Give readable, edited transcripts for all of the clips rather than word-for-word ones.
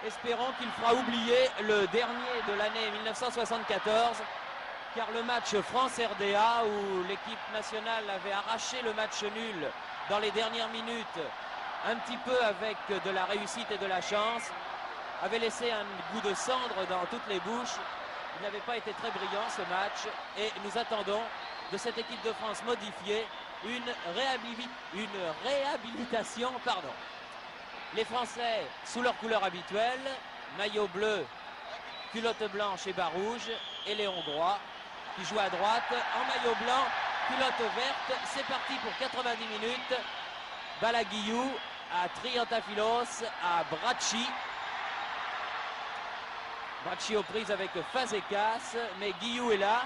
Espérons qu'il fera oublier le dernier de l'année 1974, car le match France-RDA, où l'équipe nationale avait arraché le match nul dans les dernières minutes, un petit peu avec de la réussite et de la chance, avait laissé un goût de cendre dans toutes les bouches. Il n'avait pas été très brillant ce match, et nous attendons de cette équipe de France modifiée une réhabilitation. Les Français sous leur couleur habituelle, maillot bleu, culotte blanche et bas rouge, et les Hongrois qui jouent à droite en maillot blanc, culotte verte. C'est parti pour 90 minutes. Balle à Guillou, à Triantafilos, à Bracci. Bracci aux prises avec Fazekas, mais Guillou est là.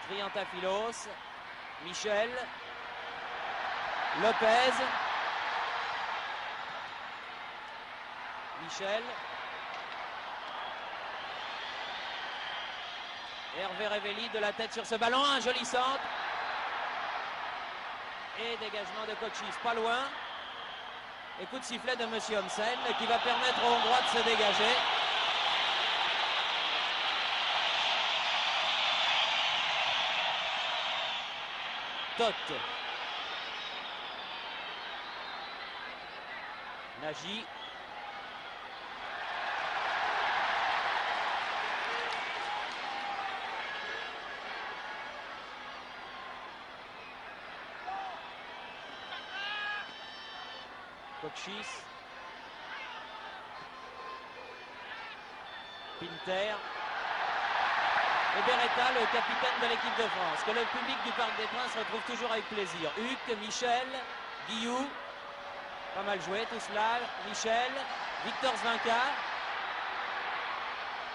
Triantafilos, Michel, Lopez, Michel, Hervé Révelli de la tête sur ce ballon, un joli centre et dégagement de Kochis, pas loin, et coup de sifflet de Monsieur Homsen qui va permettre aux Hongrois de se dégager. Tot, Nagy, Kochis, Pinter et Beretta, le capitaine de l'équipe de France, que le public du Parc des Princes retrouve toujours avec plaisir. Huc, Michel, Guillou, pas mal joué tout cela. Michel, Victor Zvinka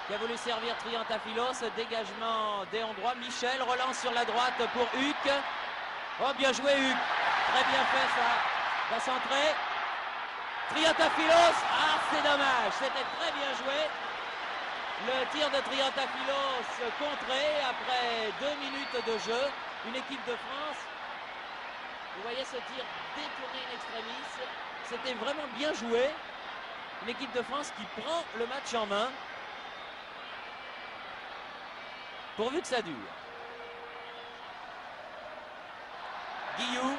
qui a voulu servir Triantafilos, dégagement des Hongrois. Michel relance sur la droite pour Huc. Oh, bien joué Huc, très bien fait ça. Va centrer. Triantafilos, ah c'est dommage, c'était très bien joué. Le tir de Triantafilos contré après 2 minutes de jeu. Une équipe de France, vous voyez ce tir détourné in extremis, c'était vraiment bien joué. Une équipe de France qui prend le match en main, pourvu que ça dure. Guillou,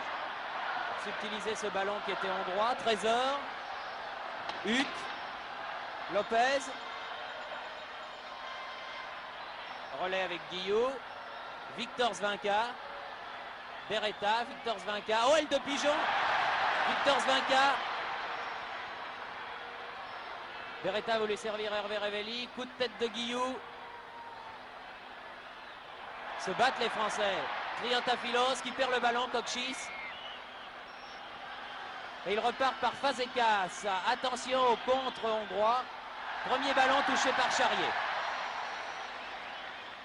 subtiliser ce ballon qui était hongrois. Trésor, Huc, Lopez, relais avec Guillou, Victor Zvinka, Beretta, Victor Zvinka, oh elle de pigeon, Victor Zvinka, Beretta voulait servir Hervé Révelli, coup de tête de Guillou, se battent les Français, Triantafilos qui perd le ballon, Kochis, et il repart par Fazekas, attention au contre hongrois, premier ballon touché par Charrier.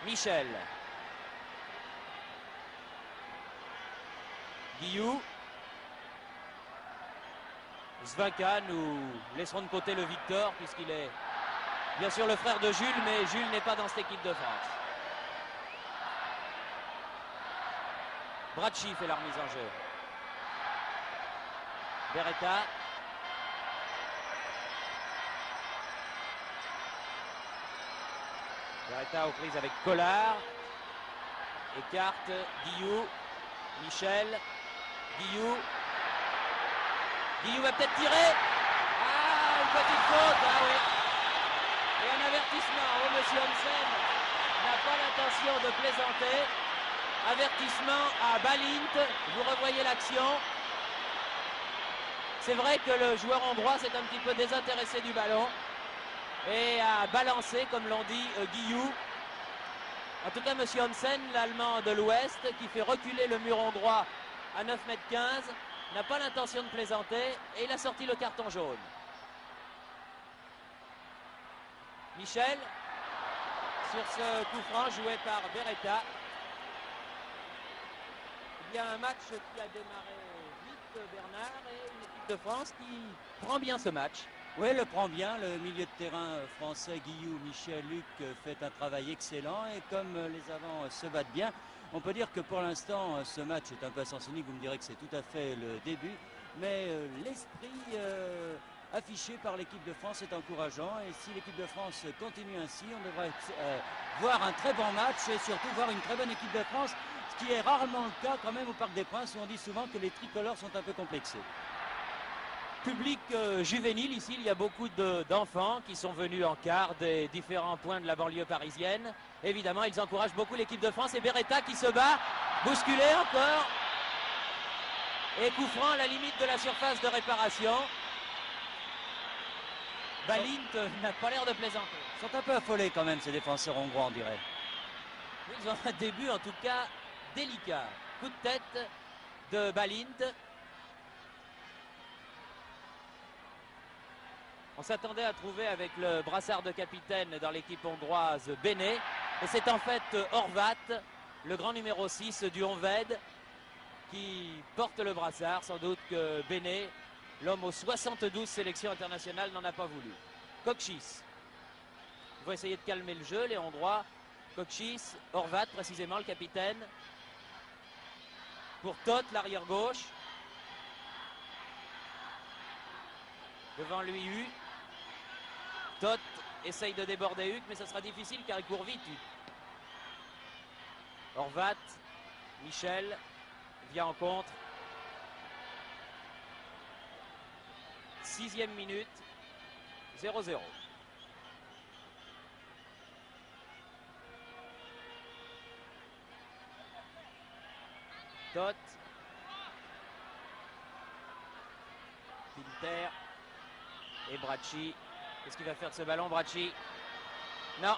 Michel, Guillou, Zvinka, nous laisserons de côté le Victor puisqu'il est bien sûr le frère de Jules, mais Jules n'est pas dans cette équipe de France. Bracci fait la remise en jeu. Beretta. Beretta aux prises avec Collard. Écarte Guillou. Michel. Guillou. Guillou va peut-être tirer. Ah, une petite faute. Ah oui. Et un avertissement. Oh, monsieur Homsen n'a pas l'intention de plaisanter. Avertissement à Balint. Vous revoyez l'action. C'est vrai que le joueur hongrois s'est un petit peu désintéressé du ballon et a balancé, comme l'on dit, Guillou. En tout cas, M. Homsen, l'Allemand de l'Ouest, qui fait reculer le mur hongrois à 9,15 m, n'a pas l'intention de plaisanter et il a sorti le carton jaune. Michel, sur ce coup franc joué par Beretta. Il y a un match qui a démarré vite, Bernard, et une équipe de France qui prend bien ce match. Oui, le prend bien. Le milieu de terrain français, Guillou, Michel, Luc, fait un travail excellent. Et comme les avants se battent bien, on peut dire que pour l'instant, ce match est un peu à sens unique. Vous me direz que c'est tout à fait le début. mais l'esprit affiché par l'équipe de France est encourageant. Et si l'équipe de France continue ainsi, on devrait voir un très bon match et surtout voir une très bonne équipe de France, ce qui est rarement le cas quand même au Parc des Princes, où on dit souvent que les tricolores sont un peu complexés. Public juvénile, ici il y a beaucoup d'enfants qui sont venus en quart des différents points de la banlieue parisienne. Évidemment, ils encouragent beaucoup l'équipe de France. Et Beretta qui se bat, bousculé encore. Et coup franc à la limite de la surface de réparation. Balint n'a pas l'air de plaisanter. Ils sont un peu affolés quand même, ces défenseurs hongrois, on dirait. Ils ont un début en tout cas délicat. Coup de tête de Balint. On s'attendait à trouver avec le brassard de capitaine dans l'équipe hongroise Béné. Et c'est en fait Horvat, le grand numéro 6 du Honvéd, qui porte le brassard. Sans doute que Béné, l'homme aux 72 sélections internationales, n'en a pas voulu. Kokchis. Il faut essayer de calmer le jeu, les Hongrois. Kokchis, Horvat précisément, le capitaine. Pour Todt, l'arrière gauche. Devant lui, Huck. Todt essaye de déborder Huck, mais ça sera difficile car il court vite. Horvat, Michel vient en contre. 6e minute, 0-0. Todt. Pinter. Et Bracci. Qu'est-ce qu'il va faire de ce ballon, Bracci? Non.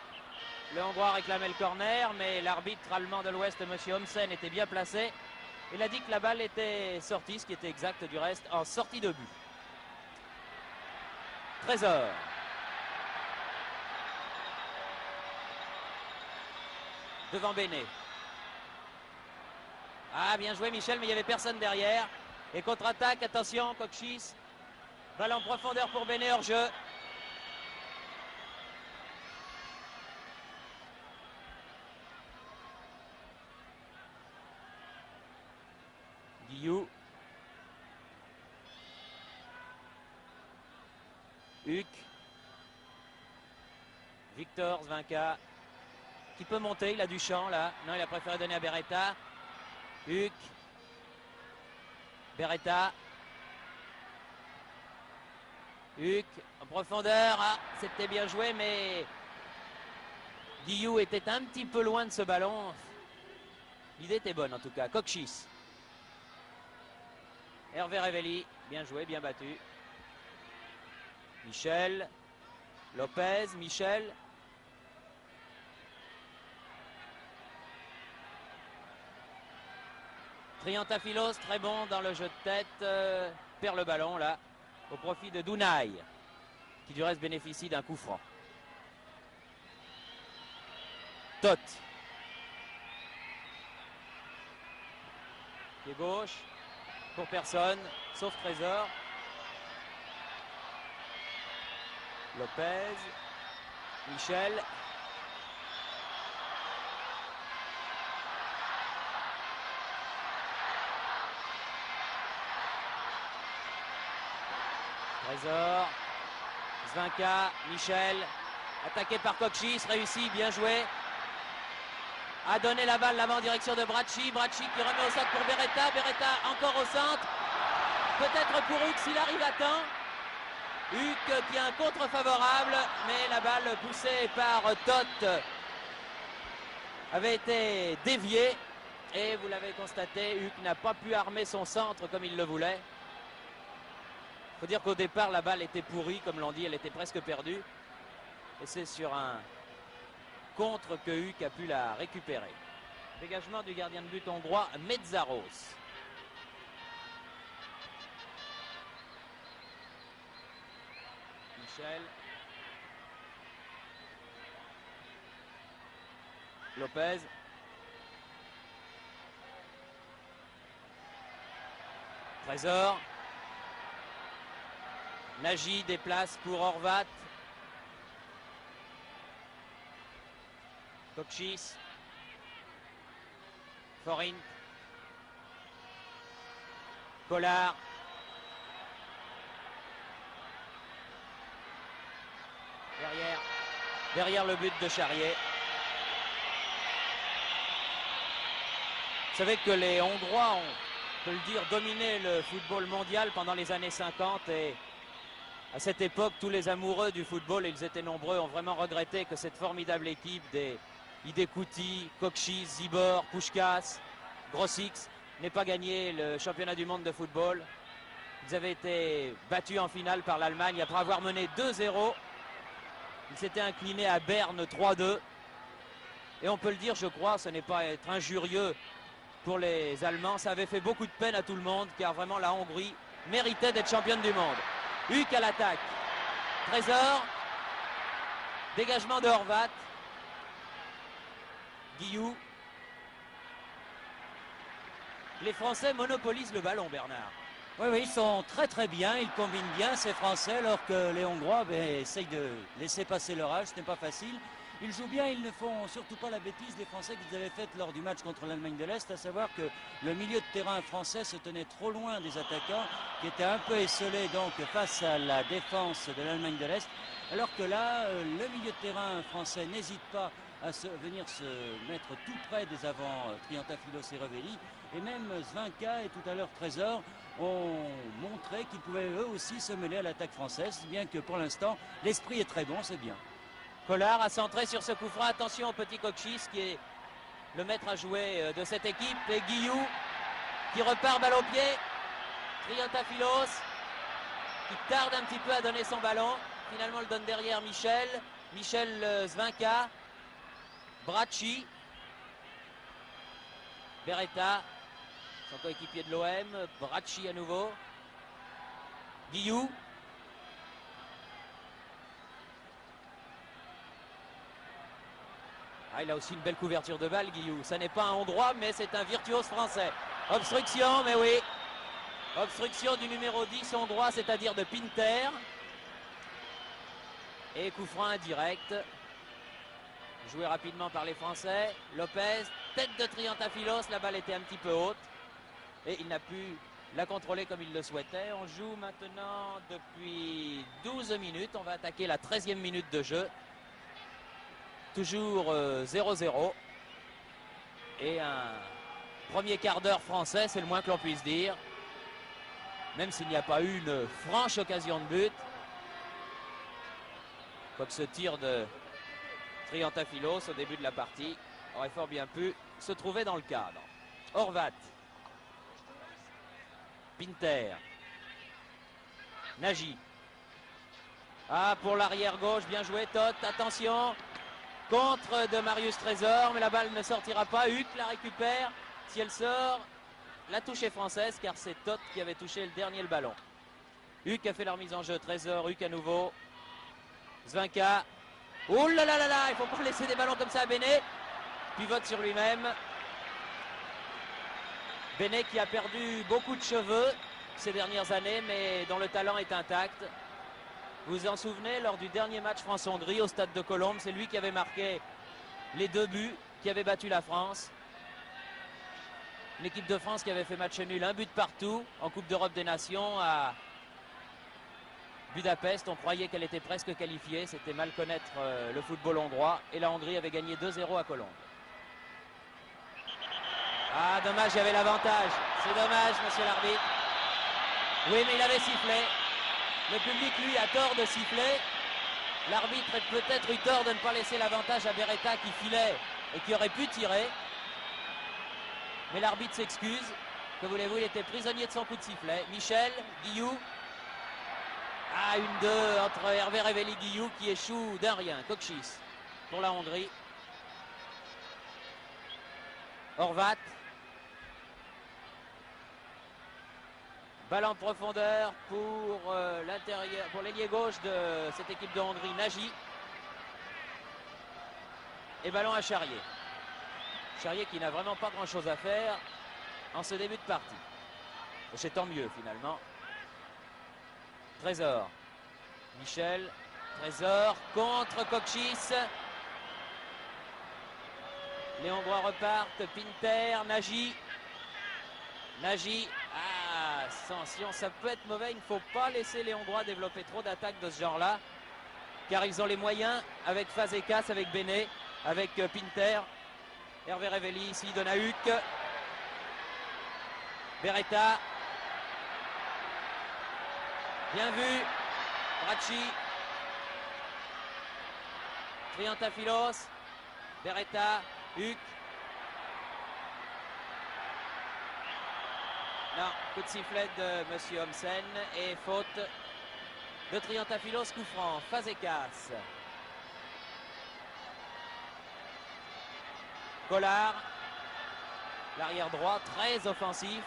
Le Hongrois réclamait le corner, mais l'arbitre allemand de l'Ouest, M. Homsen, était bien placé. Il a dit que la balle était sortie, ce qui était exact du reste, en sortie de but. Trésor. Devant Béné. Ah, bien joué Michel, mais il n'y avait personne derrière. Et contre-attaque, attention, Kokchis. Balle en profondeur pour Béné, hors jeu. Guillou. Huck. Victor Zvinka. Qui peut monter, il a du champ là. Non, il a préféré donner à Beretta. Huck. Beretta. Huck en profondeur. Ah, c'était bien joué, mais Guillou était un petit peu loin de ce ballon. L'idée était bonne en tout cas. Kokchis. Hervé Révelli, bien joué, bien battu. Michel. Lopez, Michel. Triantafilos, très bon dans le jeu de tête. Perd le ballon là, au profit de Dunay, qui du reste bénéficie d'un coup franc. Todt. Pied gauche. Pour personne, sauf Trésor. Lopez. Michel. Trésor. Zvinka. Michel. Attaqué par Kokchis. Réussi. Bien joué. A donné la balle là-bas en direction de Bracci. Bracci qui remet au centre pour Beretta. Beretta encore au centre. Peut-être pour Huck s'il arrive à temps. Huck qui a un contre favorable. Mais la balle poussée par Todt avait été déviée. Et vous l'avez constaté, Huck n'a pas pu armer son centre comme il le voulait. Il faut dire qu'au départ, la balle était pourrie. Comme l'on dit, elle était presque perdue. Et c'est sur un contre que Huck a pu la récupérer. Dégagement du gardien de but hongrois, Metzaros. Michel. Lopez. Trésor. Nagy déplace pour Horvat. Kokchis. Forint. Collard. derrière le but de Charrier. Vous savez que les Hongrois ont, on peut le dire, dominé le football mondial pendant les années 50 et à cette époque, tous les amoureux du football, et ils étaient nombreux, ont vraiment regretté que cette formidable équipe des Hidekuti, Kokchis, Zibor, Puskás, Grosix n'ait pas gagné le championnat du monde de football. Ils avaient été battus en finale par l'Allemagne après avoir mené 2-0. Ils s'étaient inclinés à Berne 3-2. Et on peut le dire, je crois, ce n'est pas être injurieux pour les Allemands. Ça avait fait beaucoup de peine à tout le monde, car vraiment la Hongrie méritait d'être championne du monde. Huck à l'attaque. Trésor. Dégagement de Horvat. Guillou. Les Français monopolisent le ballon, Bernard. Oui, oui, ils sont très très bien, ils combinent bien ces Français, alors que les Hongrois essayent de laisser passer leur âge, ce n'est pas facile. Ils jouent bien, ils ne font surtout pas la bêtise des Français qu'ils avaient faite lors du match contre l'Allemagne de l'Est, à savoir que le milieu de terrain français se tenait trop loin des attaquants, qui étaient un peu esselés donc face à la défense de l'Allemagne de l'Est, alors que là, le milieu de terrain français n'hésite pas à venir se mettre tout près des avants Triantafylos et Revelli, et même Zvinka et tout à l'heure Trésor ont montré qu'ils pouvaient eux aussi se mêler à l'attaque française, bien que pour l'instant l'esprit est très bon, c'est bien. Collard a centré sur ce coup franc. Attention au petit Kokchis qui est le maître à jouer de cette équipe. Et Guillou qui repart balle au pied. Triantafylos qui tarde un petit peu à donner son ballon. Finalement le donne derrière Michel. Michel Zvinka. Bracci. Beretta. Son coéquipier de l'OM. Bracci à nouveau. Guillou. Ah, il a aussi une belle couverture de balle, Guillou. Ça n'est pas un Hongrois, mais c'est un virtuose français. Obstruction, mais oui. Obstruction du numéro 10 hongrois, c'est-à-dire de Pinter. Et coup franc indirect. Joué rapidement par les Français. Lopez, tête de Triantafylos. La balle était un petit peu haute. Et il n'a pu la contrôler comme il le souhaitait. On joue maintenant depuis 12 minutes. On va attaquer la 13e minute de jeu. Toujours 0-0. Et un premier quart d'heure français, c'est le moins que l'on puisse dire. Même s'il n'y a pas eu une franche occasion de but. Quoique ce tir de Triantafylos au début de la partie aurait fort bien pu se trouver dans le cadre. Horvat. Pinter. Nagy. Ah, pour l'arrière gauche, bien joué. Toth, attention. Contre de Marius Trésor, mais la balle ne sortira pas. Huck la récupère. Si elle sort, la touche est française, car c'est Toth qui avait touché le dernier le ballon. Huck a fait la remise en jeu. Trésor, Huck à nouveau. Zvinka. Oh là là là là, il ne faut pas laisser des ballons comme ça à Benet. Pivote sur lui-même. Benet qui a perdu beaucoup de cheveux ces dernières années, mais dont le talent est intact. Vous vous en souvenez, lors du dernier match France-Hongrie au stade de Colombes, c'est lui qui avait marqué les 2 buts, qui avait battu la France. L'équipe de France qui avait fait match nul, 1 but partout en Coupe d'Europe des Nations à Budapest. On croyait qu'elle était presque qualifiée, c'était mal connaître le football hongrois. Et la Hongrie avait gagné 2-0 à Colombes. Ah, dommage, il y avait l'avantage. C'est dommage, monsieur l'arbitre. Oui, mais il avait sifflé. Le public, lui, a tort de siffler. L'arbitre a peut-être eu tort de ne pas laisser l'avantage à Beretta qui filait et qui aurait pu tirer. Mais l'arbitre s'excuse. Que voulez-vous, il était prisonnier de son coup de sifflet. Michel, Guillou. Ah, 1-2 entre Hervé Revelli et Guillou qui échoue d'un rien. Kokchis pour la Hongrie. Horvat. Balle en profondeur pour l'intérieur, pour l'ailier gauche de cette équipe de Hongrie, Nagy. Et ballon à Charrier. Charrier qui n'a vraiment pas grand chose à faire en ce début de partie. Et c'est tant mieux finalement. Trésor. Michel. Trésor contre Kokchis. Les Hongrois repartent. Pinter, Nagy. Nagy. Attention, ça peut être mauvais. Il ne faut pas laisser les Hongrois développer trop d'attaques de ce genre-là. car ils ont les moyens avec Fazekas, avec Benet, avec Pinter. Hervé Révelli ici donne à Huck. Beretta. Bien vu. Bracci. Triantafilos. Beretta. Huck. Non, coup de sifflet de Monsieur Homsen et faute de Triantafilos, coup franc. Fazekas. Collard. L'arrière droit, très offensif.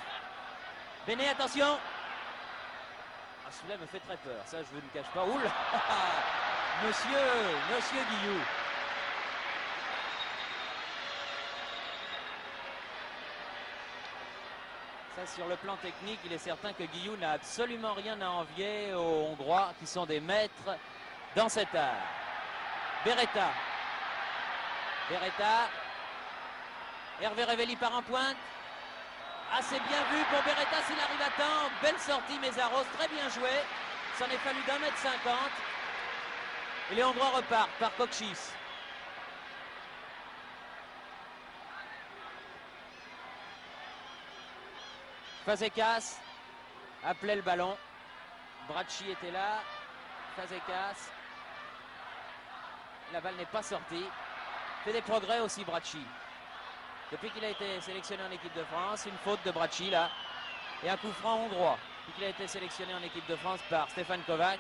Benet, attention. Ah, celui-là me fait très peur, ça je vous ne cache pas. Oula. Monsieur Guillou. Ça, sur le plan technique, il est certain que Guillou n'a absolument rien à envier aux Hongrois qui sont des maîtres dans cet art. Beretta. Beretta. Hervé Révelli part en pointe. Ah, c'est bien vu pour Beretta s'il arrive à temps. Belle sortie, Mésaros, très bien joué. S'en est fallu d'1,50 m. Et les Hongrois repartent par Kokchis. Fazekas appelait le ballon. Bracci était là. Fazekas. La balle n'est pas sortie. Fait des progrès aussi, Bracci. Depuis qu'il a été sélectionné en équipe de France, une faute de Bracci là. Et un coup franc hongrois. Depuis qu'il a été sélectionné en équipe de France par Stefan Kovac.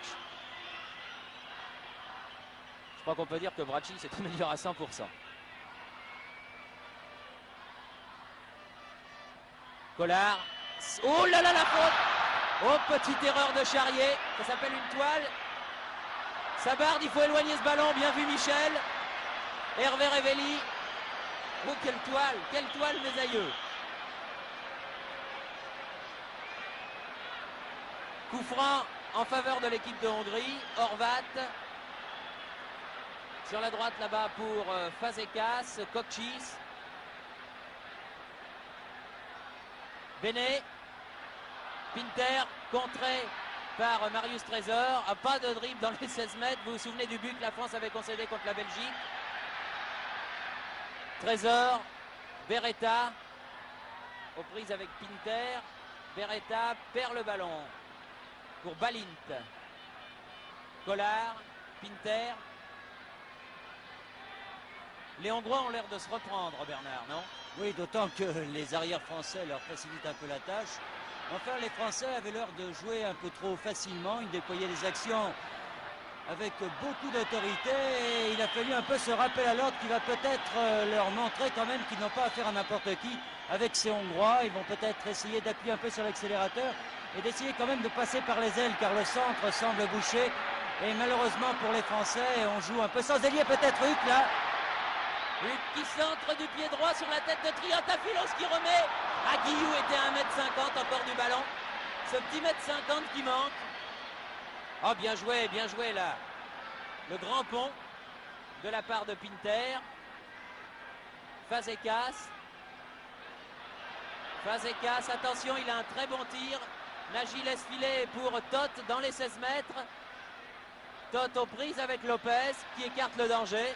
Je crois qu'on peut dire que Bracci s'est amélioré à 100%. Collard. Oh là là, la faute! Oh, petite erreur de Charrier. Ça s'appelle une toile. Sabarde, il faut éloigner ce ballon. Bien vu, Michel. Hervé Révelli. Oh, quelle toile, mes aïeux. Coup franc en faveur de l'équipe de Hongrie. Horvat. Sur la droite, là-bas, pour Fazekas. Kokchis. Benet. Pinter, contré par Marius Trésor. Pas de dribble dans les 16 mètres. Vous vous souvenez du but que la France avait concédé contre la Belgique. Trésor, Beretta, aux prises avec Pinter. Beretta perd le ballon pour Balint. Collard, Pinter. Les Hongrois ont l'air de se reprendre, Bernard, non? Oui, d'autant que les arrières français leur facilitent un peu la tâche. Enfin, les Français avaient l'air de jouer un peu trop facilement. Ils déployaient des actions avec beaucoup d'autorité et il a fallu un peu ce rappel à l'ordre qui va peut-être leur montrer quand même qu'ils n'ont pas affaire à n'importe qui avec ces Hongrois. Ils vont peut-être essayer d'appuyer un peu sur l'accélérateur et d'essayer quand même de passer par les ailes car le centre semble bouché. Et malheureusement pour les Français, on joue un peu sans ailier, peut-être Huck là. Huck qui centre du pied droit sur la tête de Triantafilos qui remet. Ah, Guillou était à 1,50 m encore du ballon. Ce petit 1,50 m qui manque. Oh, bien joué là. Le grand pont de la part de Pinter. Fazekas. Fazekas, attention, il a un très bon tir. Nagy laisse filer pour Toth dans les 16 mètres. Toth aux prises avec Lopez qui écarte le danger.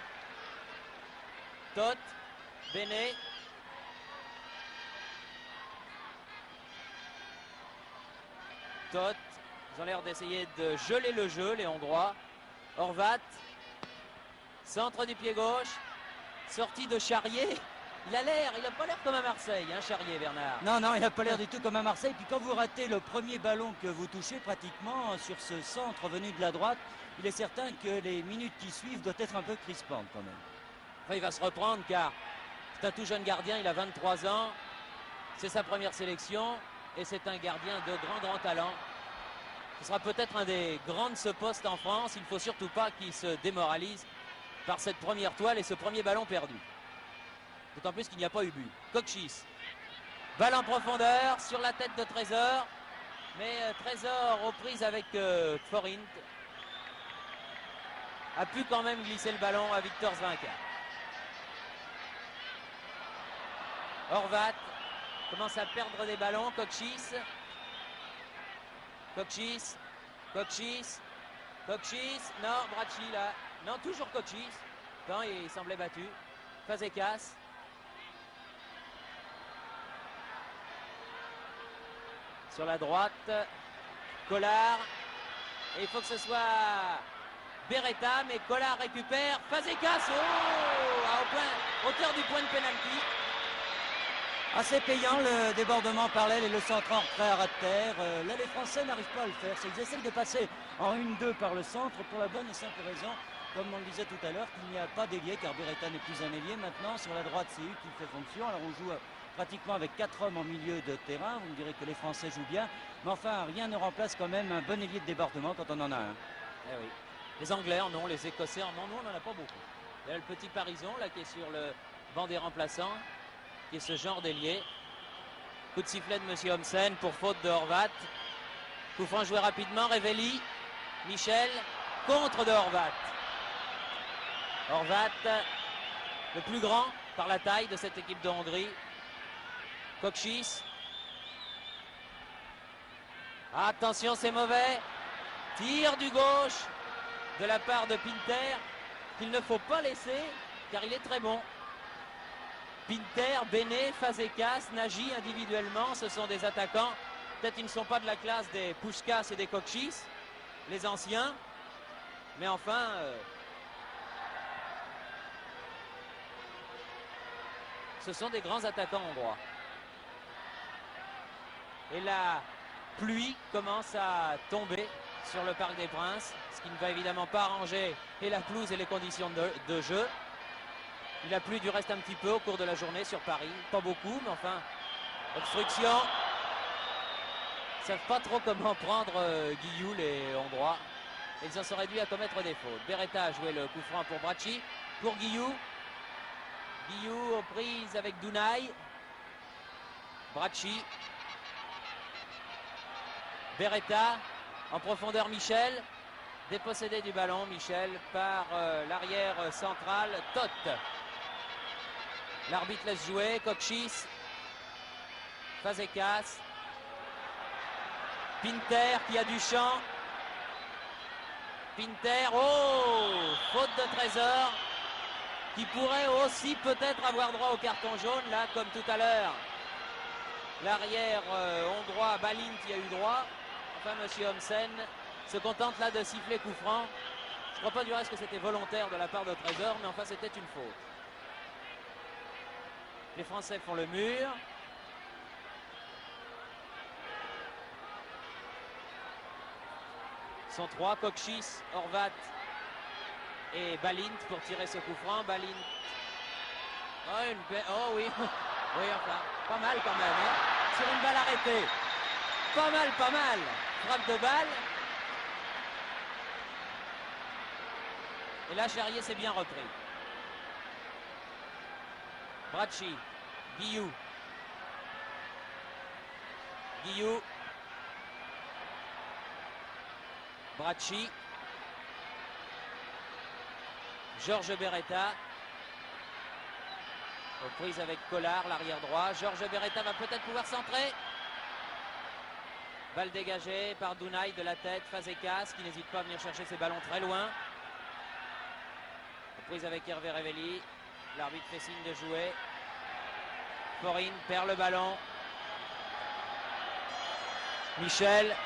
Toth, Benet. Toth, ils ont l'air d'essayer de geler le jeu, les Hongrois. Horvat, centre du pied gauche, sortie de Charrier. Il n'a pas l'air comme à Marseille, hein, Charrier, Bernard. Non, il n'a pas l'air du tout comme à Marseille. Puis quand vous ratez le premier ballon que vous touchez pratiquement sur ce centre venu de la droite, il est certain que les minutes qui suivent doivent être un peu crispantes quand même. Enfin, il va se reprendre car c'est un tout jeune gardien, il a 23 ans. C'est sa première sélection et c'est un gardien de grand talent. Ce sera peut-être un des grands de ce poste en France. Il ne faut surtout pas qu'il se démoralise par cette première toile et ce premier ballon perdu. D'autant plus qu'il n'y a pas eu but. Kokchis. Balle en profondeur sur la tête de Trésor. Mais Trésor aux prises avec Forint a pu quand même glisser le ballon à Victor Zvinka. Horvat commence à perdre des ballons. Kokchis. Kokchis. Cochis, non, Bracci là. Non, toujours Cochis. Quand il semblait battu. Fazekas. Sur la droite, Collard. Et il faut que ce soit Beretta, mais Collard récupère. Fazekas, à hauteur du point de pénalty. Assez payant le débordement parallèle et le centre en retrait à ras de terre. Là, les Français n'arrivent pas à le faire. Ils essaient de passer en 1-2 par le centre pour la bonne et simple raison, comme on le disait tout à l'heure, qu'il n'y a pas d'ailier, car Beretta n'est plus un ailier maintenant. Sur la droite, c'est lui qui fait fonction. Alors on joue pratiquement avec 4 hommes en milieu de terrain. Vous me direz que les Français jouent bien. Mais enfin, rien ne remplace quand même un bon ailier de débordement quand on en a un. Eh oui. Les Anglais en ont, les Écossais en ont. Nous, on n'en a pas beaucoup. Il y a le petit Parison là qui est sur le banc des remplaçants, qui est ce genre d'ailier. Coup de sifflet de M. Homsen pour faute de Horvat. Coup franc joué rapidement, Revelli, Michel, contre de Horvat. Horvat, le plus grand par la taille de cette équipe de Hongrie. Cochis. Attention, c'est mauvais. Tir du gauche de la part de Pinter, qu'il ne faut pas laisser, car il est très bon. Pinter, Benet, Fazekas, Nagy individuellement, ce sont des attaquants. Peut-être ils ne sont pas de la classe des Puskás et des Cochis, les anciens. Mais enfin, ce sont des grands attaquants hongrois. Et la pluie commence à tomber sur le Parc des Princes, ce qui ne va évidemment pas arranger et la pelouse et les conditions de jeu. Il a plu du reste un petit peu au cours de la journée sur Paris. Pas beaucoup, mais enfin, obstruction. Ils ne savent pas trop comment prendre Guillou, les Hongrois. Ils en sont réduits à commettre des fautes. Beretta a joué le coup franc pour Bracci. Pour Guillou. Guillou aux prises avec Dunay. Bracci. Beretta. En profondeur, Michel. Dépossédé du ballon, Michel, par l'arrière central, Todt. L'arbitre laisse jouer, Cochis, Fazekas, Pinter qui a du champ. Pinter, faute de Trésor, qui pourrait aussi peut-être avoir droit au carton jaune, là, comme tout à l'heure. L'arrière hongrois, Balint, y a eu droit. Enfin, M. Homsen se contente là de siffler coup franc. Je ne crois pas du reste que c'était volontaire de la part de Trésor, mais enfin c'était une faute. Les Français font le mur. Ils sont trois, Cochis, Horvat et Balint pour tirer ce coup franc. Balint. Oh oui. Oui, enfin, pas mal quand même. Hein, sur une balle arrêtée. Pas mal. Frappe de balle. Et là, Charrier s'est bien repris. Bracci, Guillou. Bracci. Georges Beretta. Aux prises avec Collard, l'arrière droit. Georges Beretta va peut-être pouvoir centrer. Balle dégagée par Dunay de la tête. Fazekas qui n'hésite pas à venir chercher ses ballons très loin. Prise avec Hervé Revelli. L'arbitre fait signe de jouer. Forin perd le ballon. Michel.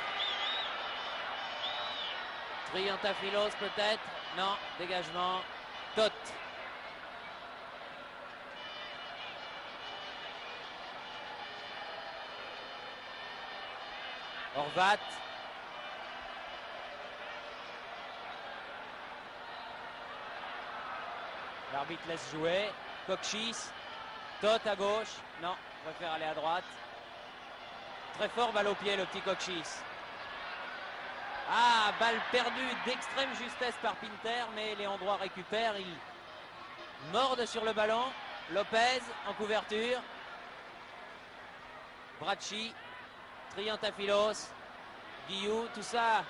Triantafilos peut-être. Non, dégagement. Todt. Horvat. L'arbitre laisse jouer. Cochis. Todt à gauche. Non, préfère aller à droite. Très fort, balle au pied, le petit Cochis. Ah, balle perdue d'extrême justesse par Pinter, mais les Hongrois récupèrent. Ils mordent sur le ballon. Lopez en couverture. Bracci. Triantafilos. Guillou, tout ça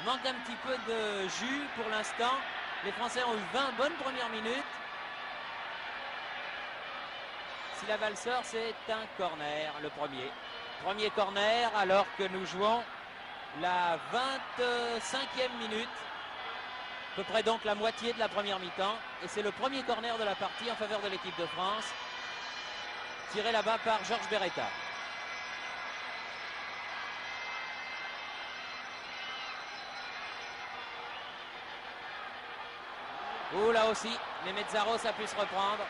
manque un petit peu de jus pour l'instant. Les Français ont eu 20 bonnes premières minutes. Si la balle sort, c'est un corner, le premier. Premier corner alors que nous jouons la 25e minute. À peu près donc la moitié de la première mi-temps. Et c'est le premier corner de la partie en faveur de l'équipe de France. Tiré là-bas par Georges Beretta. Oh, là aussi, les Mezzaros a pu se reprendre.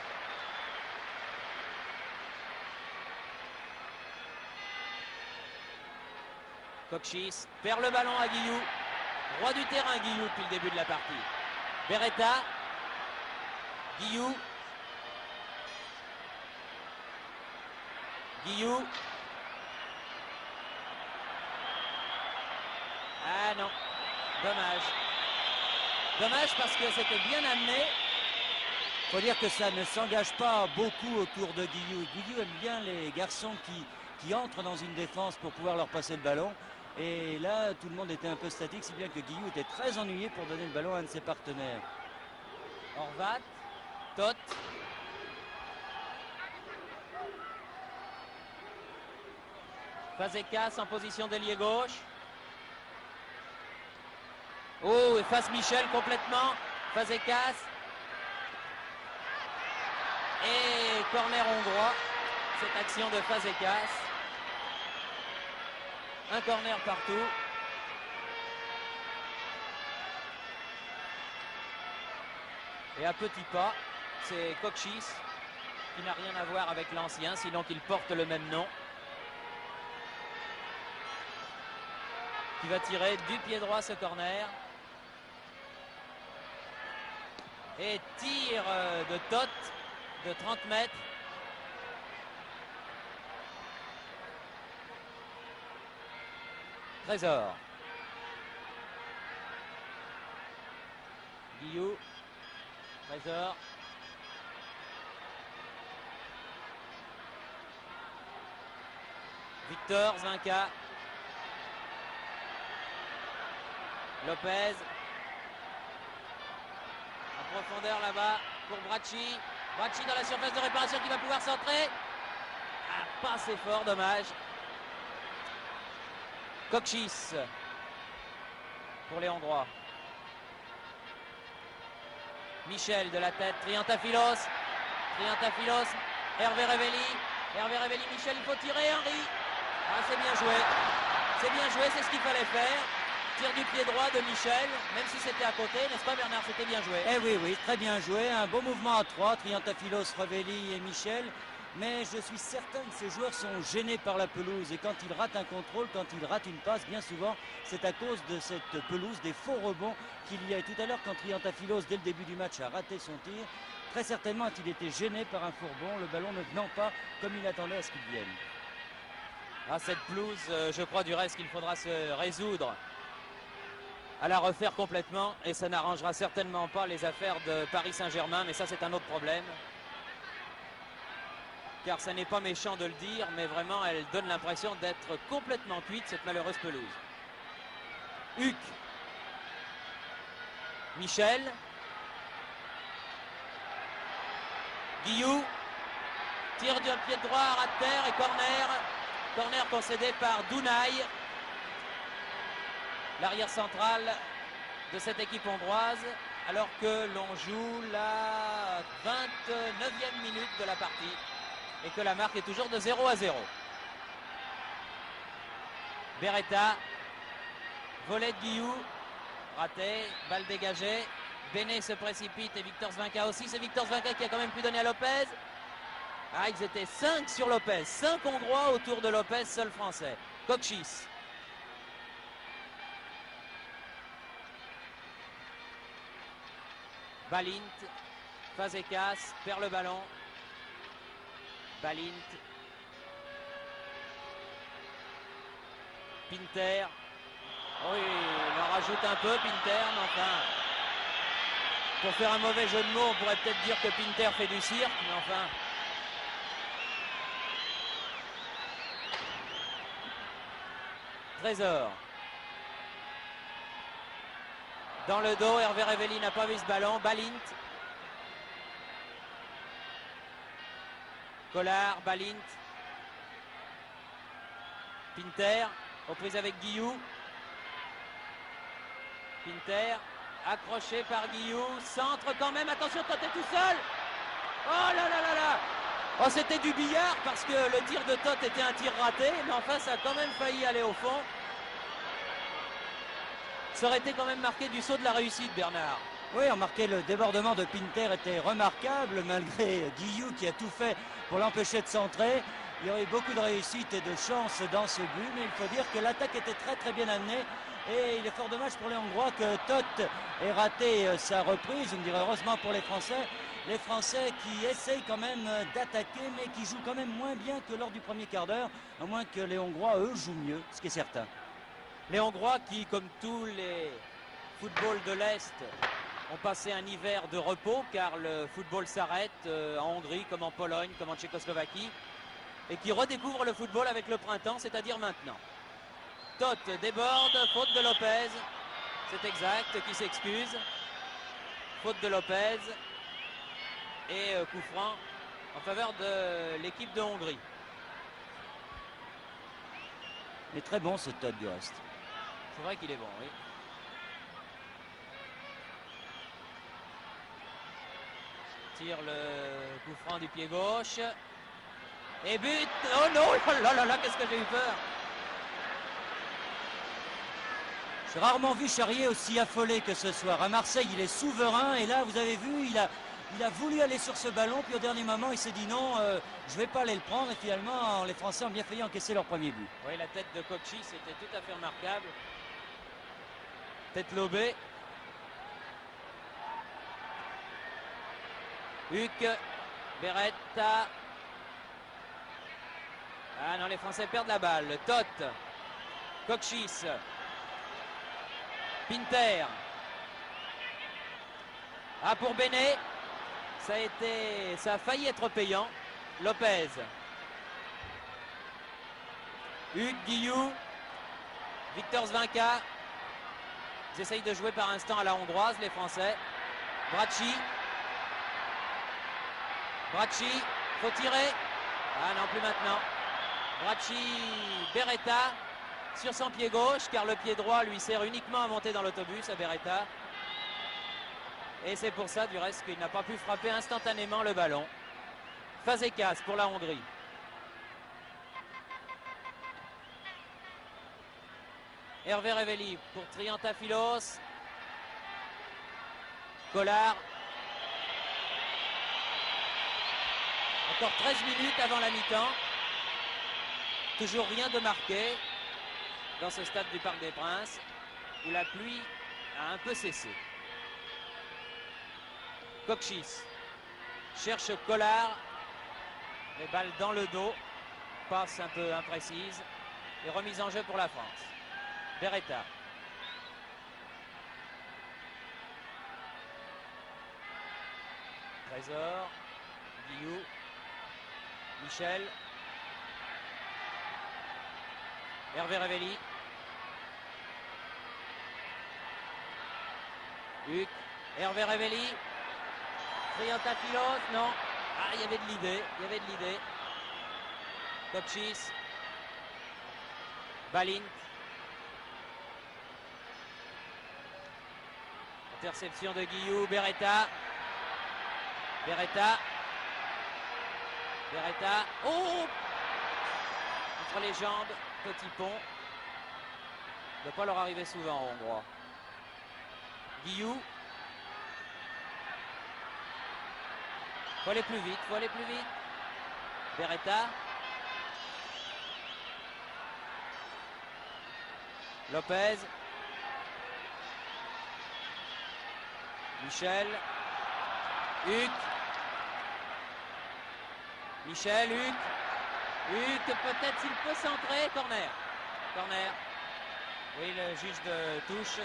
Cochis perd le ballon à Guillou. Roi du terrain, Guillou, depuis le début de la partie. Beretta. Guillou. Guillou. Ah non, dommage. Dommage parce que c'était bien amené. Il faut dire que ça ne s'engage pas beaucoup autour de Guillou. Guillou aime bien les garçons qui entrent dans une défense pour pouvoir leur passer le ballon. Et là, tout le monde était un peu statique, si bien que Guillou était très ennuyé pour donner le ballon à un de ses partenaires. Horvat, Tot. Fazekas en position d'ailier gauche. Oh, efface Michel complètement. Fazekas. Et corner hongrois. Cette action de Fazekas. Un corner partout. Et à petits pas, c'est Cochis qui n'a rien à voir avec l'ancien, sinon qu'il porte le même nom. Qui va tirer du pied droit ce corner. Et tir de Tot de 30 mètres. Trésor. Guillou. Trésor. Victor Zinca. Lopez. En profondeur là-bas pour Bracci. Bracci dans la surface de réparation qui va pouvoir centrer. Ah, pas assez fort, dommage. Cochis pour les Hongrois. Michel de la tête, Triantafilos. Triantafilos, Hervé Révelli. Hervé Révelli, Michel, il faut tirer, Henry. Ah, c'est bien joué. C'est bien joué, c'est ce qu'il fallait faire. Tir du pied droit de Michel, même si c'était à côté, n'est-ce pas Bernard? C'était bien joué. Eh oui, oui, très bien joué. Un beau mouvement à trois, Triantafilos, Révelli et Michel. Mais je suis certain que ces joueurs sont gênés par la pelouse. Et quand ils ratent un contrôle, quand ils ratent une passe, bien souvent, c'est à cause de cette pelouse, des faux rebonds qu'il y a. Et tout à l'heure, quand Triantafilos, dès le début du match, a raté son tir, très certainement a-t-il été gêné par un faux rebond, le ballon ne venant pas comme il attendait à ce qu'il vienne. Ah, cette pelouse, je crois du reste qu'il faudra se résoudre à la refaire complètement. Et ça n'arrangera certainement pas les affaires de Paris Saint-Germain. Mais ça, c'est un autre problème. Car ça n'est pas méchant de le dire, mais vraiment elle donne l'impression d'être complètement cuite, cette malheureuse pelouse. Huc. Michel. Guillou. Tire du pied droit, ras de terre et corner. Corner concédé par Dunay. L'arrière central de cette équipe hongroise, alors que l'on joue la 29e minute de la partie. Et que la marque est toujours de 0-0. Beretta. Volet de Guillou. Raté. Balle dégagée. Béné se précipite et Victor Zvinca aussi. C'est Victor Zvinca qui a quand même pu donner à Lopez. Ah, ils étaient 5 sur Lopez. 5 Hongrois autour de Lopez, seul Français. Cochis. Balint. Fazekas perd le ballon. Balint. Pinter. Oui, il en rajoute un peu, Pinter, mais enfin, pour faire un mauvais jeu de mots, on pourrait peut-être dire que Pinter fait du cirque, mais enfin. Trésor. Dans le dos, Hervé Révelli n'a pas vu ce ballon. Balint. Collard, Balint. Pinter, aux prises avec Guillou. Pinter, accroché par Guillou, centre quand même, attention, Toth est tout seul. Oh là là là là. Oh, c'était du billard parce que le tir de Toth était un tir raté, mais enfin ça a quand même failli aller au fond. Ça aurait été quand même marqué du saut de la réussite, Bernard. Oui, remarquez, le débordement de Pinter était remarquable, malgré Guillou qui a tout fait pour l'empêcher de centrer. Il y aurait eu beaucoup de réussite et de chance dans ce but, mais il faut dire que l'attaque était très très bien amenée. Et il est fort dommage pour les Hongrois que Toth ait raté sa reprise. Vous me direz heureusement pour les Français. Les Français qui essayent quand même d'attaquer, mais qui jouent quand même moins bien que lors du premier quart d'heure, à moins que les Hongrois, eux, jouent mieux, ce qui est certain. Les Hongrois qui, comme tous les footballs de l'Est, ont passé un hiver de repos, car le football s'arrête en Hongrie, comme en Pologne, comme en Tchécoslovaquie, et qui redécouvrent le football avec le printemps, c'est-à-dire maintenant. Toth déborde, faute de Lopez, c'est exact, qui s'excuse. Faute de Lopez et coup franc en faveur de l'équipe de Hongrie. Il est très bon ce Toth du reste. C'est vrai qu'il est bon, oui. Tire le coup franc du pied gauche. Et but. Oh non, oh là là là, qu'est-ce que j'ai eu peur. J'ai rarement vu Charrier aussi affolé que ce soir. À Marseille, il est souverain. Et là, vous avez vu, il a voulu aller sur ce ballon. Puis au dernier moment, il s'est dit non, je ne vais pas aller le prendre. Et finalement, les Français ont bien failli encaisser leur premier but. Oui, la tête de Cochis, c'était tout à fait remarquable. Tête lobée. Huck, Beretta. Ah non, les Français perdent la balle. Toth, Cochis, Pinter. Ah, pour Benet, ça a failli être payant. Lopez. Huck, Guillou, Victor Zvinka. Ils essayent de jouer par instant à la hongroise, les Français. Bracci. Bracci, faut tirer. Ah non, plus maintenant. Bracci, Beretta sur son pied gauche, car le pied droit lui sert uniquement à monter dans l'autobus, à Beretta. Et c'est pour ça, du reste, qu'il n'a pas pu frapper instantanément le ballon. Fazekas pour la Hongrie. Hervé Revelli pour Triantafilos. Collard. Encore 13 minutes avant la mi-temps. Toujours rien de marqué dans ce stade du Parc des Princes, où la pluie a un peu cessé. Cochis cherche Collard. Les balles dans le dos. Passe un peu imprécise. Et remise en jeu pour la France. Beretta. Trésor. Guillou. Michel. Hervé Revelli. Huck. Hervé Revelli. Triantafilos. Non. Ah, il y avait de l'idée. Il y avait de l'idée. Cochis. Balint. Interception de Guillou. Beretta. Beretta. Beretta. Oh! Entre les jambes. Petit pont. Ne doit pas leur arriver souvent aux Hongrois. Guillou. Faut aller plus vite. Faut aller plus vite. Beretta. Lopez. Michel. Huck. Michel, Huck. Huck, peut-être s'il peut centrer. Corner. Corner. Oui, le juge de touche,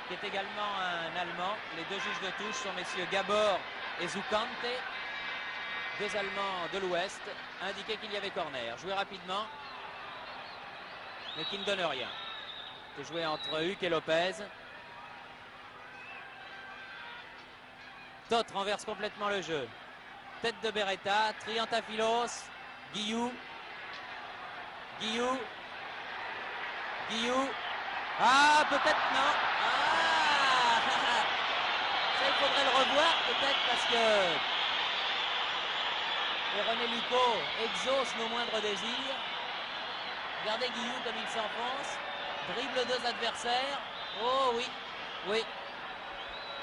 qui est également un Allemand. Les deux juges de touche sont messieurs Gabor et Zukante. Deux Allemands de l'Ouest. Indiqué qu'il y avait corner. Joué rapidement, mais qui ne donne rien. C'est joué entre Huck et Lopez. Toth renverse complètement le jeu. Tête de Beretta, Triantafilos, Guillou. Guillou. Guillou. Ah, peut-être non. il faudrait le revoir peut-être parce que et René Lucot exauce nos moindres désirs. Regardez Guillou comme il s'enfonce. Dribble deux adversaires. Oh oui, oui.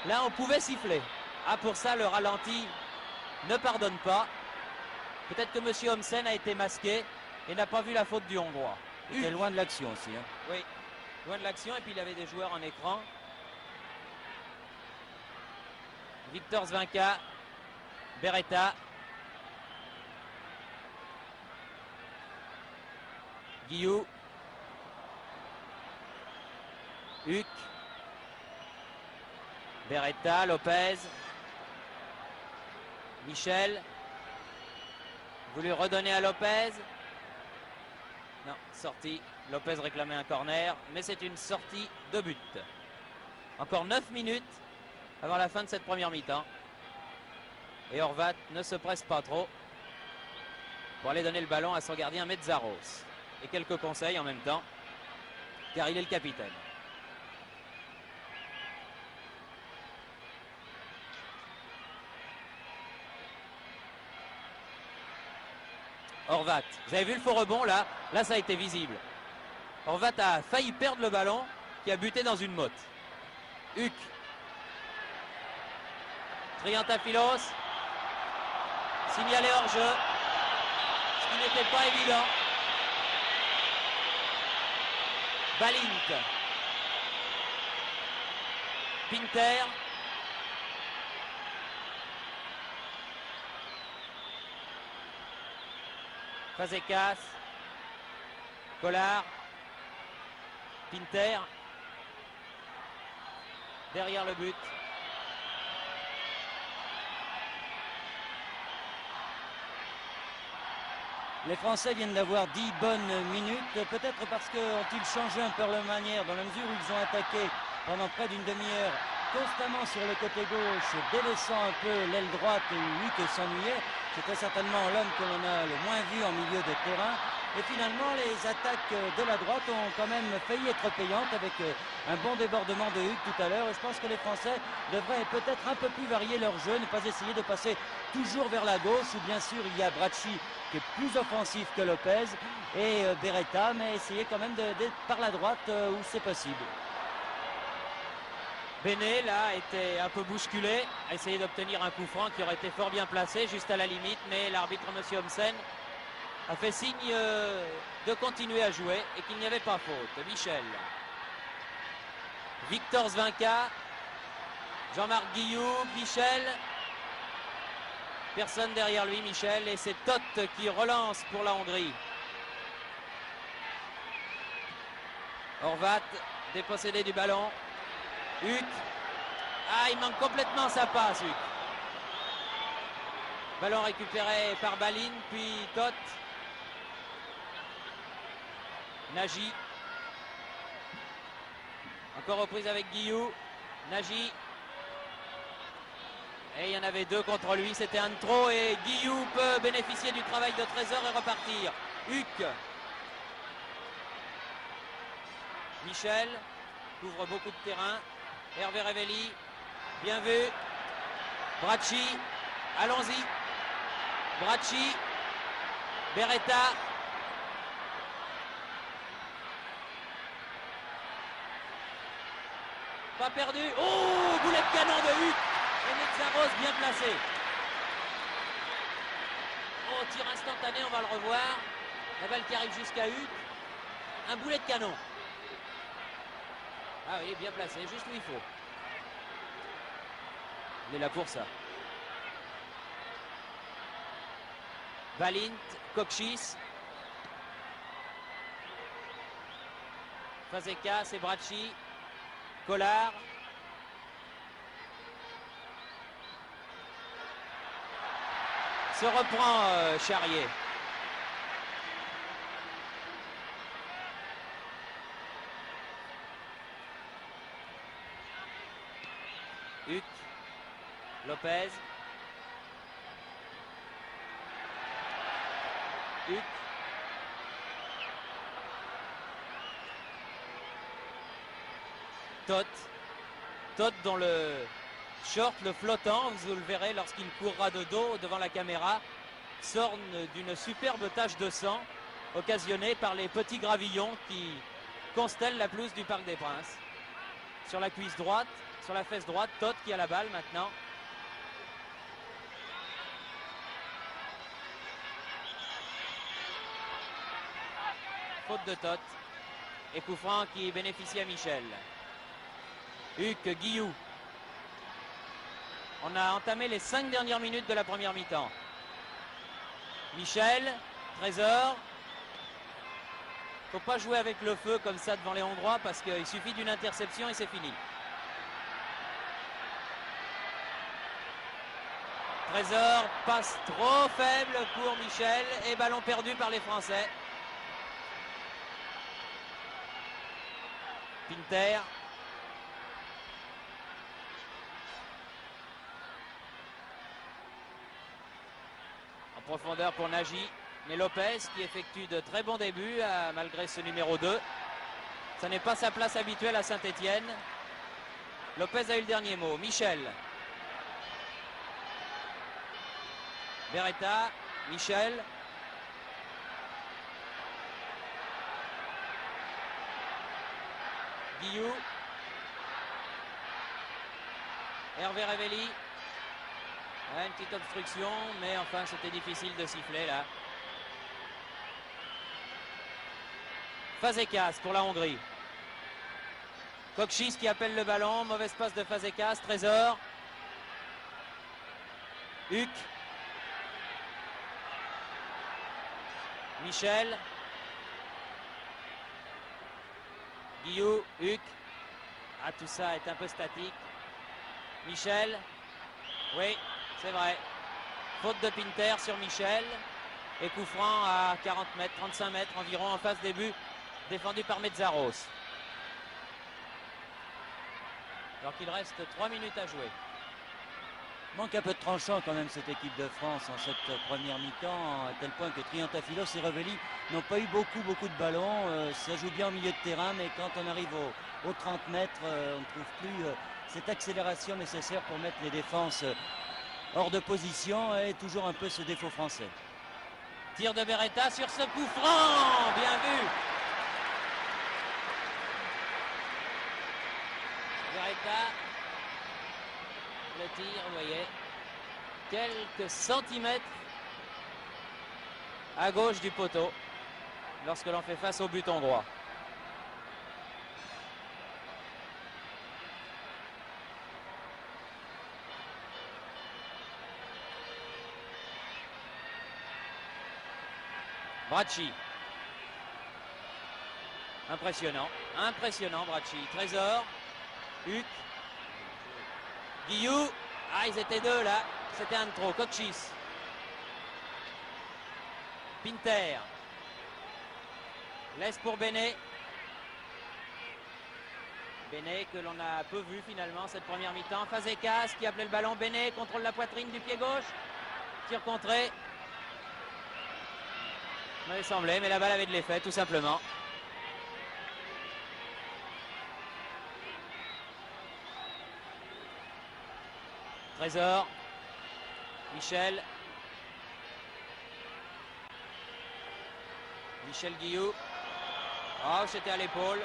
Là, on pouvait siffler. Ah, pour ça, le ralenti ne pardonne pas. Peut-être que M. Homsen a été masqué et n'a pas vu la faute du Hongrois. Il était loin de l'action aussi. Hein. Oui, loin de l'action. Et puis, il avait des joueurs en écran. Victor Zvinka, Beretta, Guillou, Huck, Beretta, Lopez, Michel, voulu redonner à Lopez. Non, sortie. Lopez réclamait un corner, mais c'est une sortie de but. Encore 9 minutes avant la fin de cette première mi-temps. Et Horvat ne se presse pas trop pour aller donner le ballon à son gardien Metzaros. Et quelques conseils en même temps, car il est le capitaine. Horvat, vous avez vu le faux rebond là? Là, ça a été visible. Horvat a failli perdre le ballon, qui a buté dans une motte. Huck. Triantafylos. Signalé hors jeu. Ce qui n'était pas évident. Balint. Pinter. Fazekas. Collard. Pinter. Derrière le but. Les Français viennent d'avoir 10 bonnes minutes, peut-être parce qu'ont-ils changé un peu leur manière, dans la mesure où ils ont attaqué pendant près d'une demi-heure constamment sur le côté gauche, délaissant un peu l'aile droite où Huck s'ennuyait. C'était certainement l'homme que l'on a le moins vu en milieu de terrain. Et finalement, les attaques de la droite ont quand même failli être payantes avec un bon débordement de Huck tout à l'heure. Et je pense que les Français devraient peut-être un peu plus varier leur jeu, ne pas essayer de passer toujours vers la gauche, où bien sûr il y a Bracci qui est plus offensif que Lopez et Beretta, mais essayer quand même d'être par la droite où c'est possible. Béné, là, était un peu bousculé, a essayé d'obtenir un coup franc qui aurait été fort bien placé, juste à la limite, mais l'arbitre, M. Homsen, a fait signe de continuer à jouer et qu'il n'y avait pas faute. Michel. Victor Zvinka. Jean-Marc Guillou. Michel. Personne derrière lui, Michel. Et c'est Todt qui relance pour la Hongrie. Horvat, dépossédé du ballon. Huck. Ah, il manque complètement sa passe, Huck. Ballon récupéré par Balint, puis Todt. Nagy. Encore reprise avec Guillou. Nagy. Et il y en avait deux contre lui. C'était un de trop. Et Guillou peut bénéficier du travail de Trésor et repartir. Huck. Michel. Couvre beaucoup de terrain. Hervé Revelli. Bien vu. Bracci. Allons-y. Bracci. Beretta. Pas perdu. Oh, boulet de canon de Huck. Et Metzaros bien placé. Oh, tir instantané, on va le revoir. La balle qui arrive jusqu'à Huck. Un boulet de canon. Ah oui, bien placé, juste où il faut. Il est là pour ça. Balint, Kokchis. Fazekas et Bracci. Collard. Se reprend Charrier. Huck. Lopez. Huck. Todt dont le Short, le flottant, vous le verrez lorsqu'il courra de dos devant la caméra, s'orne d'une superbe tache de sang occasionnée par les petits gravillons qui constellent la pelouse du Parc des Princes. Sur la cuisse droite, sur la fesse droite, Todt qui a la balle maintenant. Faute de Todt. Et coup franc qui bénéficie à Michel. Huc, Guillou. On a entamé les 5 dernières minutes de la première mi-temps. Michel, Trésor. Faut pas jouer avec le feu comme ça devant les Hongrois parce qu'il suffit d'une interception et c'est fini. Trésor, passe trop faible pour Michel et ballon perdu par les Français. Pinter. En profondeur pour Nagy. Mais Lopez qui effectue de très bons débuts malgré ce numéro 2. Ce n'est pas sa place habituelle à Saint-Étienne. Lopez a eu le dernier mot. Michel. Beretta. Michel. Guillou. Hervé Révelli. Une petite obstruction, mais enfin c'était difficile de siffler là. Fazekas pour la Hongrie. Kokchis qui appelle le ballon. Mauvaise passe de Fazekas. Trésor. Huc. Michel. Guillou. Huc. Ah, tout ça est un peu statique. Michel. Oui, c'est vrai. Faute de Pinter sur Michel. Et coup franc à 40 mètres, 35 mètres environ en face des buts. Défendu par Metzaros. Alors qu'il reste 3 minutes à jouer. Manque un peu de tranchant quand même cette équipe de France en cette première mi-temps, à tel point que Triantafylos et Révelli n'ont pas eu beaucoup de ballons. Ça joue bien au milieu de terrain, mais quand on arrive aux 30 mètres, on ne trouve plus cette accélération nécessaire pour mettre les défenses hors de position, et toujours un peu ce défaut français. Tir de Beretta sur ce coup franc, bien vu. Beretta, le tir, vous voyez, quelques centimètres à gauche du poteau lorsque l'on fait face au but hongrois. Bracci. Impressionnant, impressionnant Bracci. Trésor. Huc. Guillou. Ah, ils étaient deux là. C'était un de trop. Kokchis. Pinter. Laisse pour Benet. Benet que l'on a peu vu finalement cette première mi-temps. Fazekas qui appelait le ballon. Benet contrôle la poitrine du pied gauche. Tir contré. M'avait semblé, mais la balle avait de l'effet tout simplement. Trésor. Michel. Michel Guillou. Oh, c'était à l'épaule.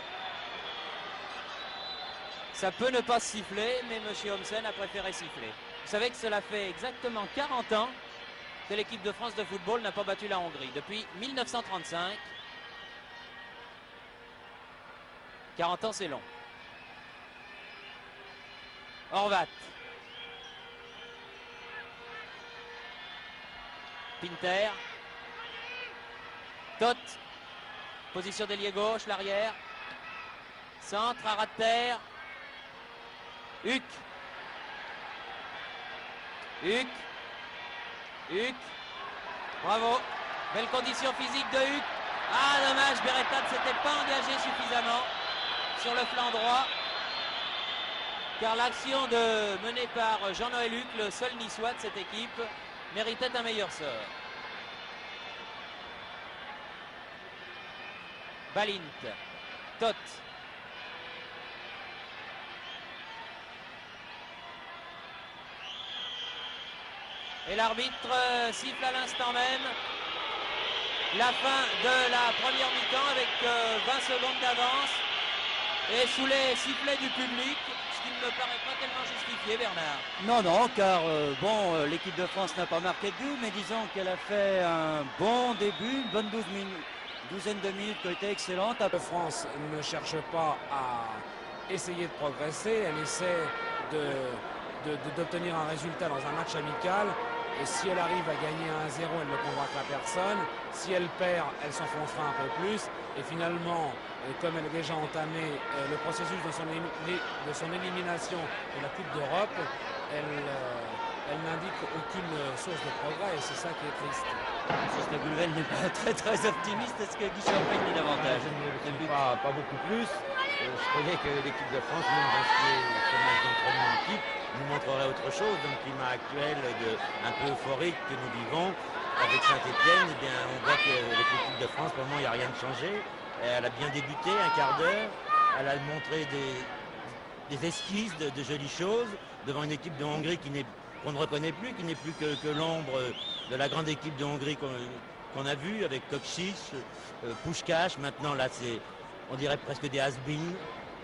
Ça peut ne pas siffler, mais M. Homsen a préféré siffler. Vous savez que cela fait exactement 40 ans que l'équipe de France de football n'a pas battu la Hongrie. Depuis 1935. 40 ans, c'est long. Horvat. Pinter. Todt. Position d'ailier gauche, l'arrière. Centre à ras de terre. Huc. Huc. Huc. Bravo. Belle condition physique de Huc. Ah, dommage, Beretta ne s'était pas engagé suffisamment sur le flanc droit. Car l'action menée par Jean-Noël Huc, le seul niçois de cette équipe, méritait un meilleur sort. Balint. Todt. Et l'arbitre siffle à l'instant même la fin de la première mi-temps avec 20 secondes d'avance. Et sous les sifflets du public, ce qui ne me paraît pas tellement justifié, Bernard. Non, non, car l'équipe de France n'a pas marqué de but, mais disons qu'elle a fait un bon début, une bonne douzaine de minutes qui ont été excellentes. La France ne cherche pas à essayer de progresser, elle essaie d'obtenir un résultat dans un match amical. Et si elle arrive à gagner 1-0, elle ne convaincra personne. Si elle perd, elle s'enfoncera un peu plus. Et finalement, comme elle a déjà entamé le processus de son élimination de la Coupe d'Europe, elle n'indique aucune source de progrès. Et c'est ça qui est triste. Justin Goulven n'est pas très optimiste. Est-ce que Guy Champagne est davantage? Je ne le suis pas beaucoup plus. Je croyais que l'équipe de France, même dans ce match d'entraînement équipe, nous montrerait autre chose. Dans le climat actuel un peu euphorique que nous vivons avec Saint-Etienne, eh bien, on voit que l'équipe de France, pour le moment, il n'y a rien de changé. Elle a bien débuté, un quart d'heure. Elle a montré des esquisses de jolies choses devant une équipe de Hongrie qu'on ne reconnaît plus, qui n'est plus que l'ombre de la grande équipe de Hongrie qu'on a vue avec Kokšić, Puskás. Maintenant, là, on dirait presque des has-been.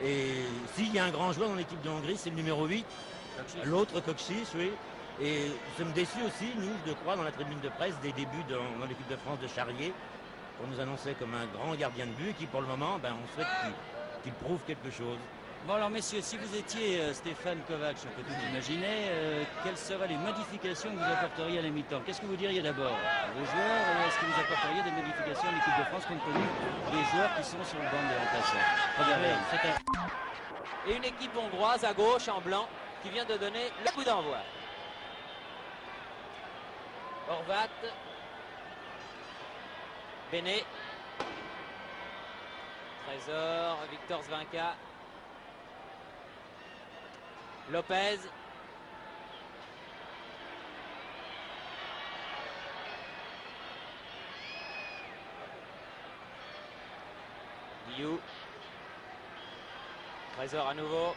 Et s'il y a un grand joueur dans l'équipe de Hongrie, c'est le numéro 8, l'autre Kokšić, oui. Et nous sommes déçus aussi, nous, je crois, dans la tribune de presse, des débuts dans l'équipe de France de Charrier, qu'on nous annonçait comme un grand gardien de but, qui pour le moment, on souhaite qu'il prouve quelque chose. Bon alors messieurs, si vous étiez Stéphane Kovac, on peut tout imaginer, quelles seraient les modifications que vous apporteriez à la mi-temps? Qu'est-ce que vous diriez d'abord aux joueurs, et est-ce que vous apporteriez des modifications à l'équipe de France compte tenu des joueurs qui sont sur le banc des remplaçants? Et une équipe hongroise à gauche en blanc qui vient de donner le coup d'envoi. Horvat, Béné, Trésor, Victor Zvinka, Lopez, Guillou, Trésor à nouveau,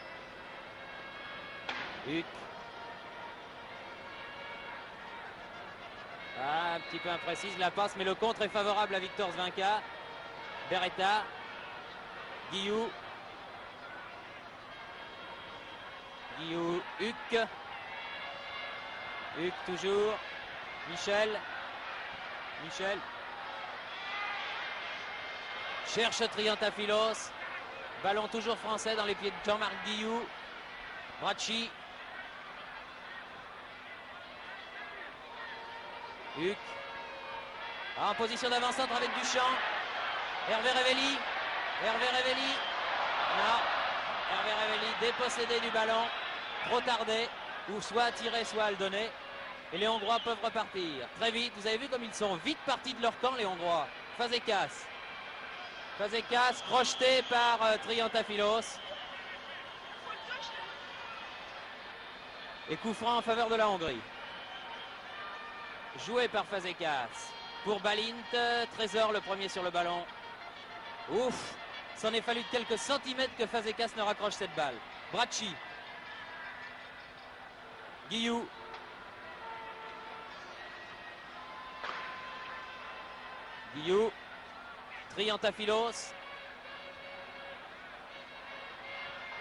Huc. Un petit peu imprécise la passe, mais le contre est favorable à Victor Zvinka. Beretta, Guillou, Huc. Huc toujours, Michel, cherche Triantafylos, ballon toujours français dans les pieds de Jean-Marc Guillou, Bracci, Huc, en position d'avant-centre avec Duchamp, Hervé Révelli, non, Hervé Révelli dépossédé du ballon, trop tardé, ou soit à tirer, soit à le donner, et les Hongrois peuvent repartir très vite. Vous avez vu comme ils sont vite partis de leur camp, les Hongrois. Fazekas, crocheté par Triantafylos, et coup franc en faveur de la Hongrie. Joué par Fazekas pour Balint, Trésor le premier sur le ballon. Ouf, s'en est fallu quelques centimètres que Fazekas ne raccroche cette balle. Bracci, Guillou, Triantafylos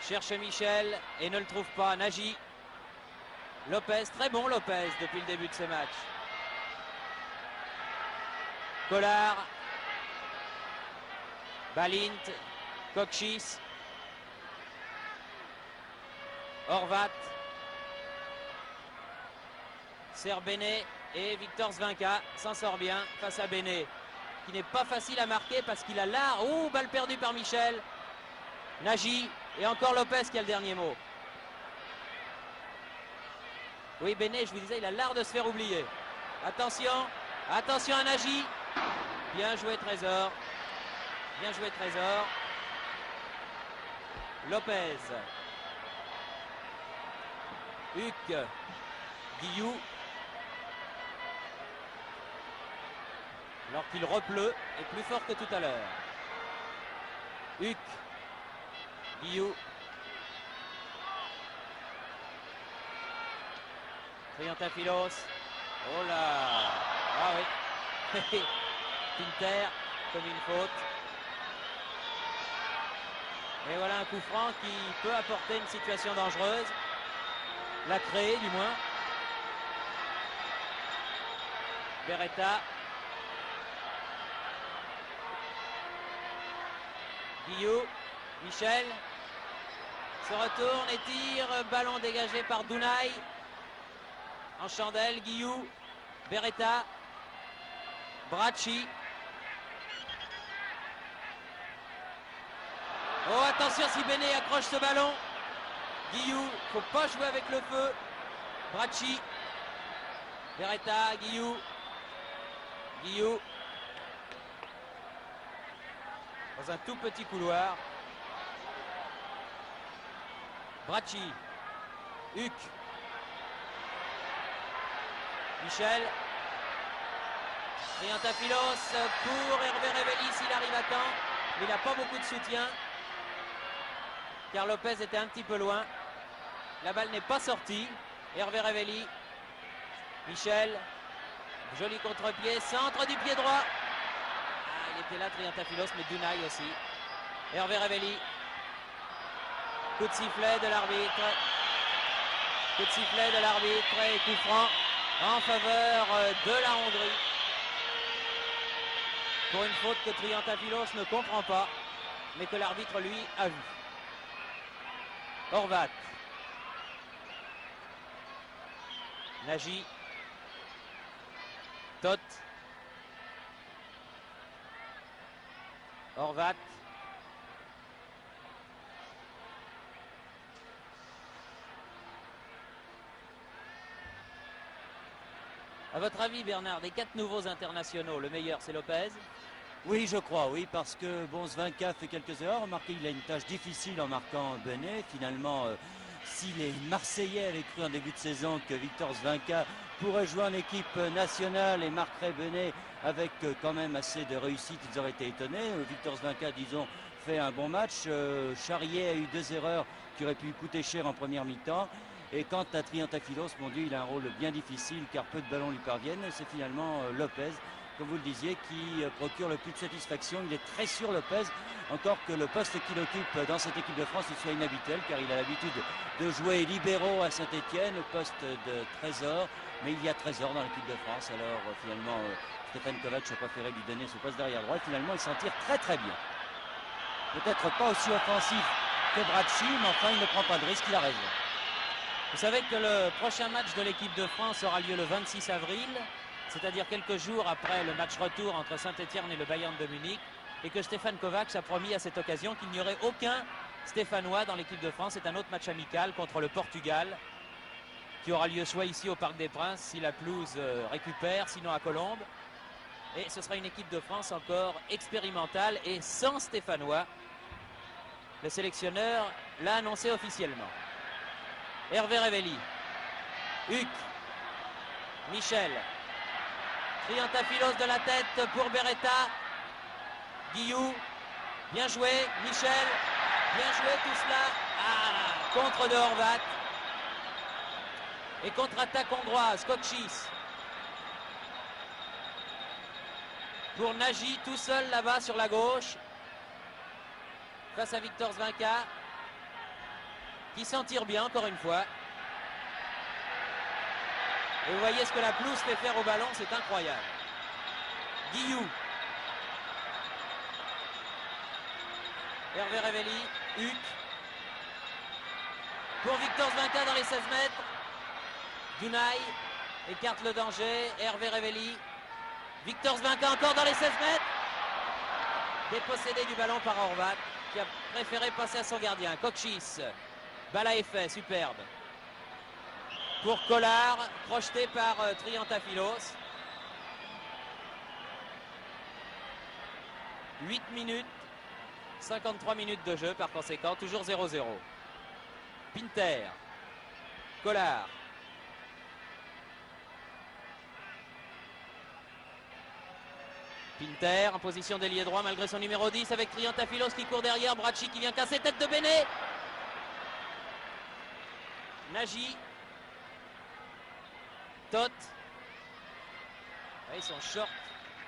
cherche Michel et ne le trouve pas. Nagy, Lopez, très bon Lopez depuis le début de ce match. Collard, Balint, Kokšić, Horvat, sert Béné et Victor Zvinka s'en sort bien face à Béné, qui n'est pas facile à marquer parce qu'il a l'art. Oh, balle perdue par Michel. Nagy et encore Lopez qui a le dernier mot. Oui, Béné, je vous disais, il a l'art de se faire oublier. Attention à Nagy. Bien joué Trésor. Lopez. Huc. Guillou. Alors qu'il repleut, est plus fort que tout à l'heure. Huc. Guillou. Triantafylos. Oh là. Ah oui. Pinter comme une faute. Et voilà un coup franc qui peut apporter une situation dangereuse. La créer du moins. Beretta. Guillou. Michel. Se retourne et tire. Ballon dégagé par Dunay. En chandelle. Guillou. Beretta. Bracci. Oh, attention si Benet accroche ce ballon. Guillou, faut pas jouer avec le feu. Bracci. Beretta, Guillou. Guillou. Dans un tout petit couloir. Bracci. Huc. Michel. Triantafilos pour Hervé Révéli s'il arrive à temps. Mais il n'a pas beaucoup de soutien. Car Lopez était un petit peu loin. La balle n'est pas sortie. Hervé Révéli. Michel. Joli contre-pied. Centre du pied droit. Ah, il était là, Triantafilos, mais Dunay aussi. Hervé Révéli. Coup de sifflet de l'arbitre. Coup de sifflet de l'arbitre et coup franc en faveur de la Hongrie. Pour une faute que Triantafilos ne comprend pas, mais que l'arbitre, lui, a vu. Horvat. Nagy. Tot. Horvat. À votre avis, Bernard, des 4 nouveaux internationaux, le meilleur, c'est Lopez? Oui, je crois, oui, parce que bon, Zvinka fait quelques erreurs. Remarquez, il a une tâche difficile en marquant Benet. Finalement, si les Marseillais avaient cru en début de saison que Victor Zvinka pourrait jouer en équipe nationale et marquerait Benet avec quand même assez de réussite, ils auraient été étonnés. Victor Zvinka, disons, fait un bon match. Charrier a eu 2 erreurs qui auraient pu coûter cher en première mi-temps. Et quant à Triantafilos, mon Dieu, il a un rôle bien difficile car peu de ballons lui parviennent. C'est finalement Lopez, comme vous le disiez, qui procure le plus de satisfaction. Il est très sûr, Lopez, encore que le poste qu'il occupe dans cette équipe de France soit inhabituel, car il a l'habitude de jouer libéraux à Saint-Etienne, au poste de Trésor. Mais il y a Trésor dans l'équipe de France, alors finalement Stéphane Kovac a préféré lui donner ce poste d'arrière droit. Et finalement, il s'en tire très très bien. Peut-être pas aussi offensif que Bracci, mais enfin, il ne prend pas de risque, il a raison. Vous savez que le prochain match de l'équipe de France aura lieu le 26 avril, c'est-à-dire quelques jours après le match retour entre Saint-Etienne et le Bayern de Munich, et que Stéphane Kovac a promis à cette occasion qu'il n'y aurait aucun Stéphanois dans l'équipe de France. C'est un autre match amical contre le Portugal, qui aura lieu soit ici au Parc des Princes, si la pelouse récupère, sinon à Colombes. Et ce sera une équipe de France encore expérimentale et sans Stéphanois. Le sélectionneur l'a annoncé officiellement. Hervé Révéli. Huc. Michel. Triantafilos de la tête pour Beretta. Guillou. Bien joué. Michel. Bien joué tout cela. Ah, contre de Horvat. Et contre-attaque hongroise. Kokchis. Pour Nagy tout seul là-bas sur la gauche. Face à Victor Zvinka. Qui s'en tire bien encore une fois. Et vous voyez ce que la pelouse fait faire au ballon, c'est incroyable. Guillou. Hervé Révéli. Huc. Pour Victor Zvinka dans les 16 mètres. Dunay écarte le danger. Hervé Révéli. Victor Zvinka encore dans les 16 mètres. Dépossédé du ballon par Horvat, qui a préféré passer à son gardien. Kokchis. Balle à effet, superbe. Pour Collard, projeté par Triantafilos. 8 minutes, 53 minutes de jeu par conséquent, toujours 0-0. Pinter, Collard. Pinter en position d'ailier droit malgré son numéro 10 avec Triantafilos qui court derrière. Bracci qui vient casser tête de Benet. Nagy. Tot. Et son short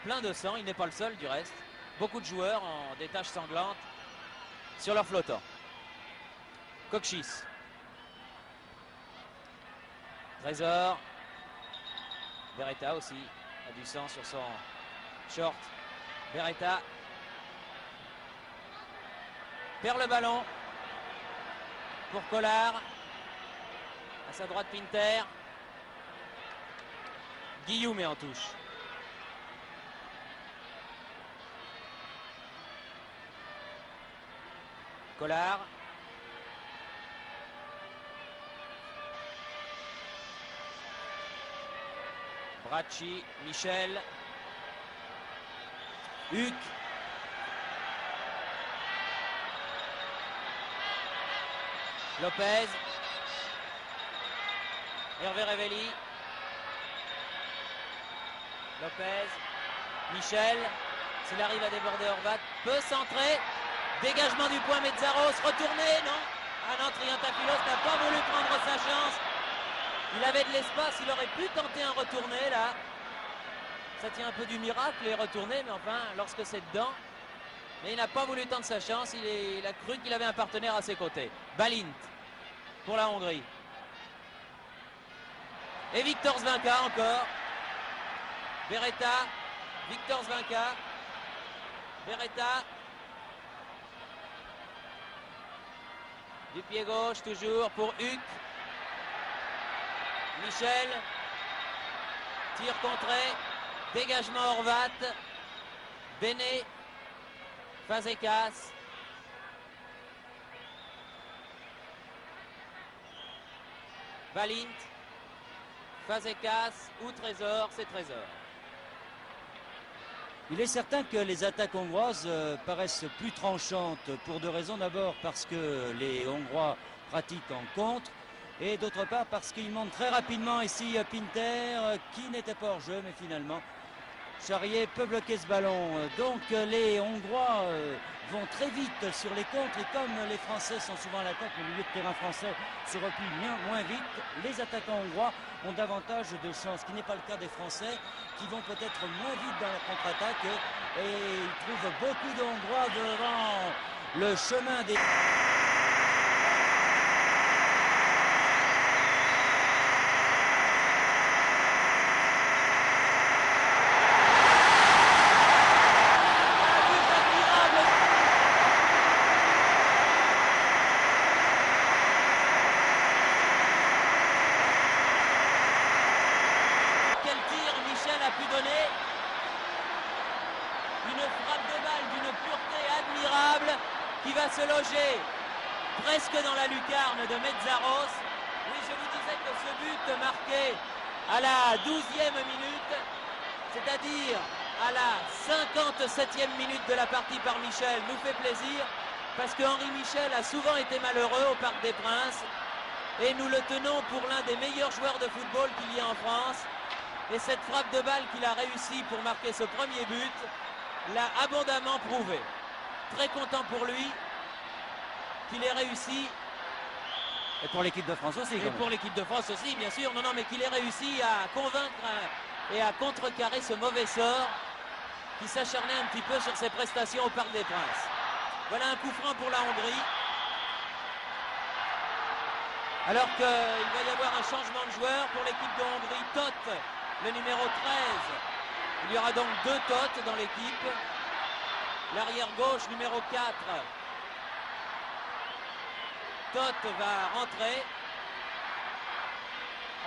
plein de sang, il n'est pas le seul du reste. Beaucoup de joueurs en des taches sanglantes sur leur flottant. Kokchis. Trésor. Beretta aussi a du sang sur son short. Beretta perd le ballon pour Collard. À sa droite, Pinter. Guillaume est en touche. Collard. Bracci, Michel. Huck. Lopez. Hervé Révelli. Lopez. Michel. S'il arrive à déborder Horvat, peut centrer. Dégagement du point Metzaros. Retourné, non. Ah non, Triantafylos n'a pas voulu prendre sa chance. Il avait de l'espace, il aurait pu tenter un retourné là. Ça tient un peu du miracle les retournés, mais enfin, lorsque c'est dedans. Mais il n'a pas voulu tenter sa chance, il a cru qu'il avait un partenaire à ses côtés. Balint pour la Hongrie. Et Victor Zvinka encore. Beretta, Victor Zvinka. Beretta. Du pied gauche toujours pour Huck. Michel. Tir contré. Dégagement Horvat. Béné. Fazekas. Valint. Fazekas ou Trésor, c'est Trésor. Il est certain que les attaques hongroises paraissent plus tranchantes pour deux raisons. D'abord parce que les Hongrois pratiquent en contre et d'autre part parce qu'ils montent très rapidement ici Pinter qui n'était pas hors jeu mais finalement Charrier peut bloquer ce ballon. Donc les Hongrois vont très vite sur les contres et comme les Français sont souvent à l'attaque, le milieu de terrain français se replie moins vite, les attaquants hongrois ont davantage de chance, ce qui n'est pas le cas des Français qui vont peut-être moins vite dans la contre-attaque et ils trouvent beaucoup de Hongrois devant le chemin des... qui va se loger presque dans la lucarne de Metzaros. Oui, je vous disais que ce but marqué à la 12e minute, c'est-à-dire à la 57e minute de la partie par Michel, nous fait plaisir parce que Henri Michel a souvent été malheureux au Parc des Princes et nous le tenons pour l'un des meilleurs joueurs de football qu'il y a en France. Et cette frappe de balle qu'il a réussi pour marquer ce premier but l'a abondamment prouvé. Très content pour lui qu'il ait réussi. Et pour l'équipe de France aussi. Et pour l'équipe de France aussi, bien sûr. Non, mais qu'il ait réussi à convaincre et à contrecarrer ce mauvais sort qui s'acharnait un petit peu sur ses prestations au Parc des Princes. Voilà un coup franc pour la Hongrie. Alors qu'il va y avoir un changement de joueur pour l'équipe de Hongrie. Tóth, le numéro 13. Il y aura donc 2 Tóth dans l'équipe. L'arrière gauche, numéro 4. Tóth va rentrer.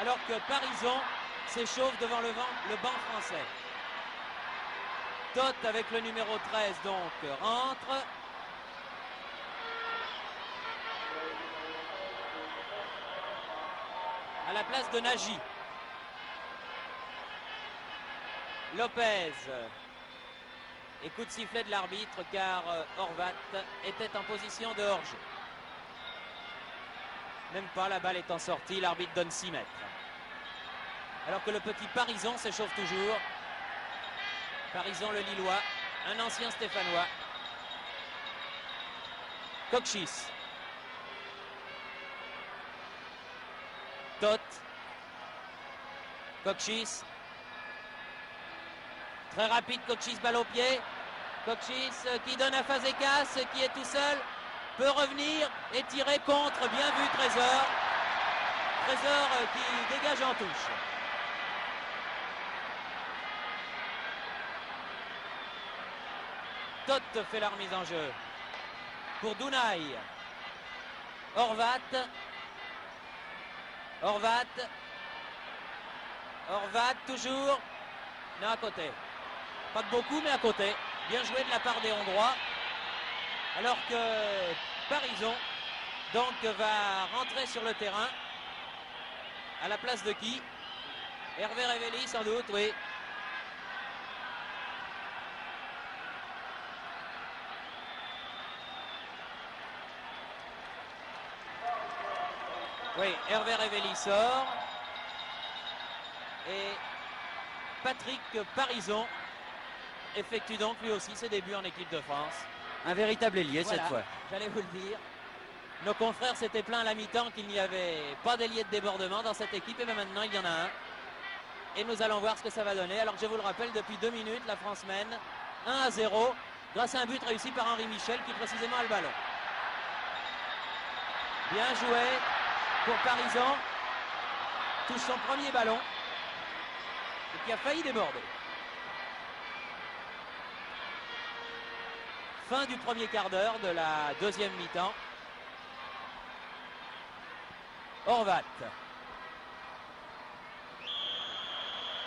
Alors que Parisson s'échauffe devant le banc français. Tóth avec le numéro 13 donc rentre. À la place de Nagy. Lopez. Et coup de sifflet de l'arbitre car Horvat était en position de hors-jeu. Même pas, la balle étant sortie, l'arbitre donne 6 mètres. Alors que le petit Parisson s'échauffe toujours. Parisson le Lillois, un ancien Stéphanois. Kokchis. Tóth. Kokchis. Très rapide, Cochis, balle au pied. Cochis qui donne à Fazekas, qui est tout seul, peut revenir et tirer contre. Bien vu, Trésor. Trésor qui dégage en touche. Toth fait la remise en jeu. Pour Dunay. Horvat. Horvat. Horvat toujours. Non, à côté. Pas de beaucoup, mais à côté. Bien joué de la part des Hongrois. Alors que Parisot donc va rentrer sur le terrain. À la place de qui? Hervé Révéli sans doute, oui. Oui, Hervé Révéli sort. Et Patrick Parisot effectue donc lui aussi ses débuts en équipe de France. Un véritable ailier Voilà, cette fois. j'allais vous le dire. Nos confrères s'étaient plaints à la mi-temps qu'il n'y avait pas d'ailier de débordement dans cette équipe. Et bien maintenant, il y en a un. Et nous allons voir ce que ça va donner. Alors que je vous le rappelle, depuis 2 minutes, la France mène 1-0 grâce à un but réussi par Henri Michel qui précisément a le ballon. Bien joué pour Parisot. Touche son premier ballon. Et qui a failli déborder. Fin du premier quart d'heure de la deuxième mi-temps. Horvat.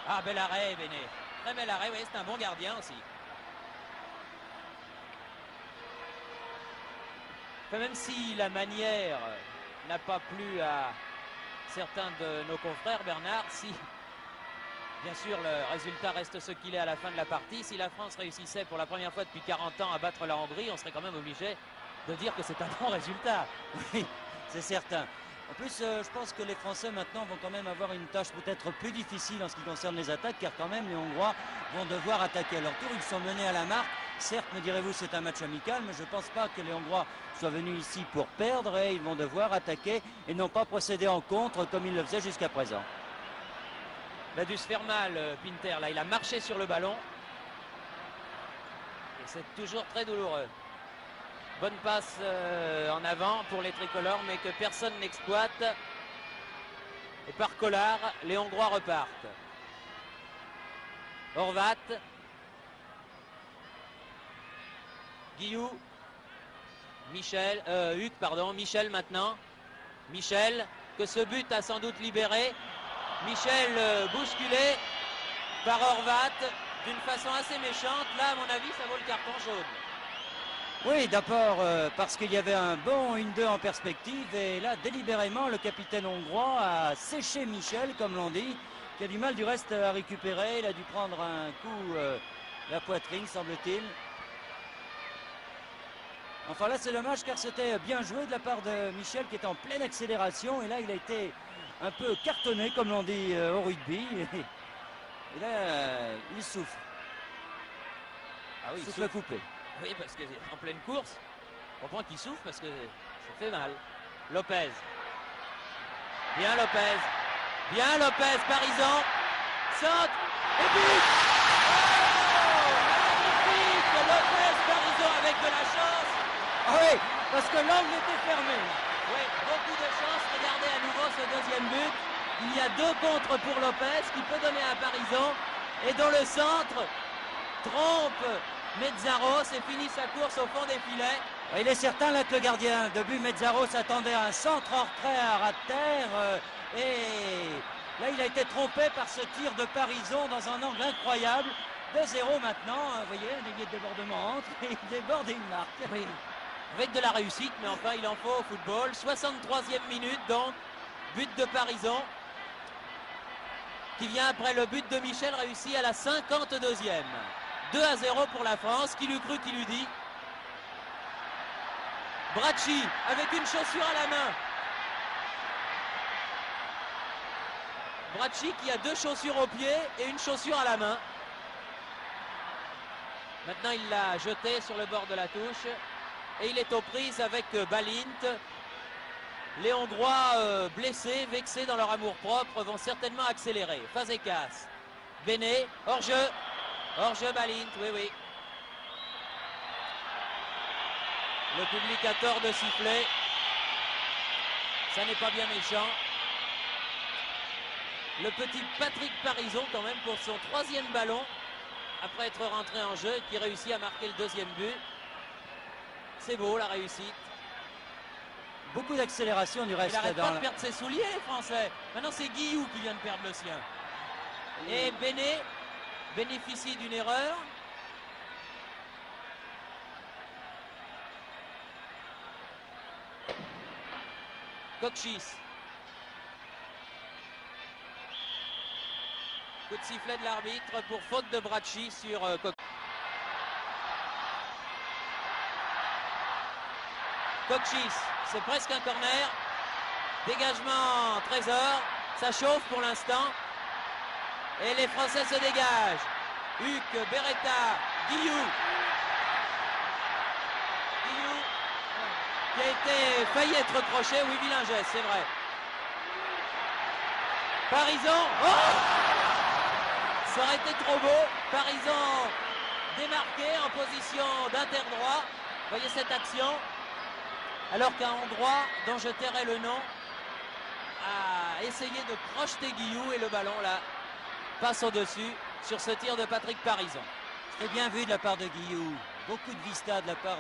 Ah, bel arrêt, Béné. Très bel arrêt, oui, c'est un bon gardien aussi. Enfin, même si la manière n'a pas plu à certains de nos confrères, Bernard, si bien sûr le résultat reste ce qu'il est à la fin de la partie, si la France réussissait pour la première fois depuis 40 ans à battre la Hongrie, on serait quand même obligé de dire que c'est un bon résultat. Oui, c'est certain. En plus, je pense que les Français maintenant vont quand même avoir une tâche peut-être plus difficile en ce qui concerne les attaques, car quand même les Hongrois vont devoir attaquer à leur tour. Ils sont menés à la marque. Certes, me direz-vous, c'est un match amical, mais je ne pense pas que les Hongrois soient venus ici pour perdre et ils vont devoir attaquer et non pas procéder en contre comme ils le faisaient jusqu'à présent. Il a dû se faire mal, Pinter. Là, il a marché sur le ballon. Et c'est toujours très douloureux. Bonne passe en avant pour les tricolores, mais que personne n'exploite. Et par Collard, les Hongrois repartent. Horvat. Guillou. Michel. Hugues, pardon. Michel maintenant. Michel, que ce but a sans doute libéré. Michel bousculé par Horvat d'une façon assez méchante. Là, à mon avis, ça vaut le carton jaune. Oui, d'abord parce qu'il y avait un bon 1-2 en perspective et là, délibérément, le capitaine hongrois a séché Michel, comme l'on dit, qui a du mal du reste à récupérer. Il a dû prendre un coup la poitrine, semble-t-il. Enfin là, c'est dommage car c'était bien joué de la part de Michel qui était en pleine accélération et là, il a été un peu cartonné, comme l'on dit au rugby. Et là, il souffre. Ah oui, il souffle coupé. Oui, parce qu'en pleine course, on comprend qu'il souffre parce que ça fait mal. Lopez. Bien Lopez. Bien Lopez, Parisot. Centre. Et but. Oh, magnifique. Lopez, Parisot avec de la chance. Ah oui, parce que l'angle était fermé. Oui, beaucoup de chance. Regardez à nouveau ce deuxième but. Il y a 2 contres pour Lopez qui peut donner à Parisot. Et dans le centre, trompe Mezzaro, c'est fini sa course au fond des filets. Il est certain là que le gardien de but Mezzaro s'attendait à un centre en retrait à ras de terre. Et là, il a été trompé par ce tir de Parisot dans un angle incroyable. 2-0 maintenant. Vous voyez, un ailier de débordement entre et il déborde et il marque. Oui, avec de la réussite, mais enfin, il en faut au football. 63e minute, donc, but de Parisot, qui vient après le but de Michel, réussi à la 52e. 2-0 pour la France. Qui l'eût cru, qui l'eût dit. Bracci avec une chaussure à la main. Bracci qui a 2 chaussures au pied et une chaussure à la main. Maintenant il l'a jeté sur le bord de la touche. Et il est aux prises avec Balint. Les Hongrois blessés, vexés dans leur amour-propre, vont certainement accélérer. Fazekas. Béné, hors-jeu. Hors-jeu Balint, oui, oui. Le public a tort de siffler. Ça n'est pas bien méchant. Le petit Patrick Parison quand même pour son 3e ballon après être rentré en jeu et qui réussit à marquer le 2e but. C'est beau la réussite. Beaucoup d'accélération du reste. Il n'arrête pas de perdre ses souliers, les Français. Maintenant c'est Guillou qui vient de perdre le sien. Et Béné bénéficie d'une erreur. Cochis. Coup de sifflet de l'arbitre pour faute de Bracci sur Cochis. C'est presque un corner. Dégagement Trésor. Ça chauffe pour l'instant. Et les Français se dégagent. Huc, Beretta, Guillou. Guillou qui a été failli être croché. Oui, vilain geste, c'est vrai. Parison. Oh, ça aurait été trop beau. Parison démarqué en position d'interdroit. Voyez cette action. Alors qu'un Hongrois, dont je tairai le nom, a essayé de projeter Guillou et le ballon là passe au-dessus sur ce tir de Patrick Parison. Très bien vu de la part de Guillou. Beaucoup de vista de la part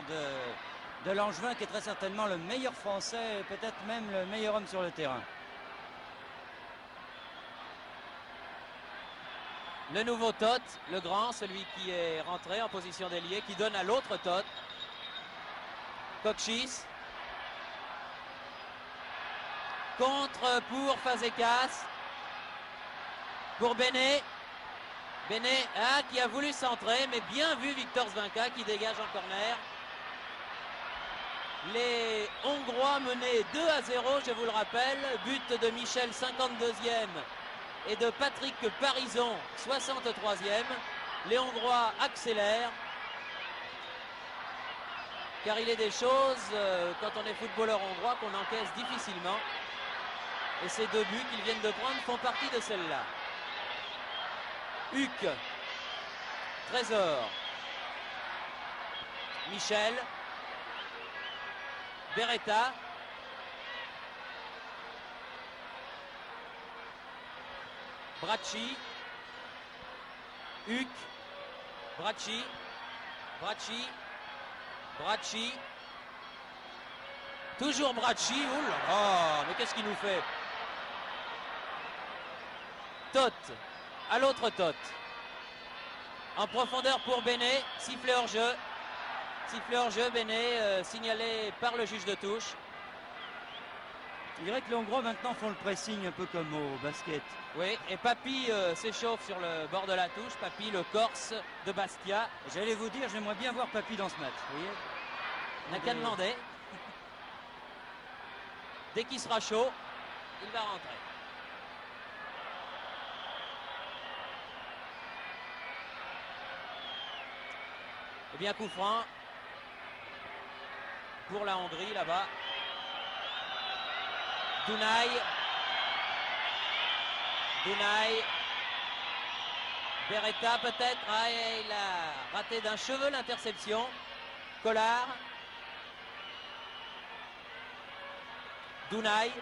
de l'Angevin qui est très certainement le meilleur Français et peut-être même le meilleur homme sur le terrain. Le nouveau Tot, le grand, celui qui est rentré en position d'ailier, qui donne à l'autre Tot. Cochis. Contre pour Fazekas. Pour Béné. Béné qui a voulu centrer, mais bien vu Victor Zvinka qui dégage en corner. Les Hongrois menaient 2-0, je vous le rappelle. But de Michel, 52e. Et de Patrick Parison, 63e. Les Hongrois accélèrent. Car il est des choses, quand on est footballeur hongrois, qu'on encaisse difficilement. Et ces 2 buts qu'ils viennent de prendre font partie de celle-là. Huc. Trésor. Michel. Beretta. Bracci. Huc. Bracci. Bracci. Bracci. Toujours Bracci. Oh là là, mais qu'est-ce qu'il nous fait? Tot. À l'autre Tot. En profondeur pour Béné. Sifflet hors jeu. Sifflet hors jeu, Béné, signalé par le juge de touche. Je dirais que les Hongrois maintenant font le pressing un peu comme au basket. Oui, et Papy s'échauffe sur le bord de la touche. Papy, le Corse de Bastia. J'allais vous dire, j'aimerais bien voir Papy dans ce match. Vous voyez, n'a qu'à demander. Dès qu'il sera chaud, il va rentrer. Eh bien, coup franc pour la Hongrie là-bas. Dunay. Dunay. Beretta peut-être. Ah, il a raté d'un cheveu l'interception. Collard. Dunay.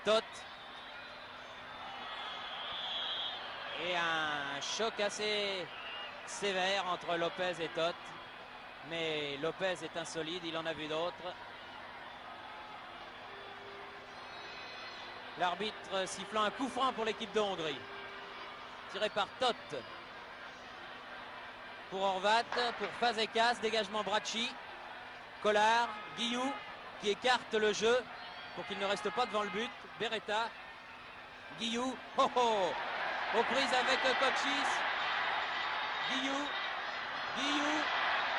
Tot. Et un choc assez sévère entre Lopez et Tot. Mais Lopez est insolide, il en a vu d'autres. L'arbitre sifflant un coup franc pour l'équipe de Hongrie. Tiré par Tot. Pour Horvat, pour Fazekas, dégagement Bracci. Collard, Guillou qui écarte le jeu pour qu'il ne reste pas devant le but. Beretta, Guillou, oh oh, aux prises avec Cochis. Guillou, Guillou,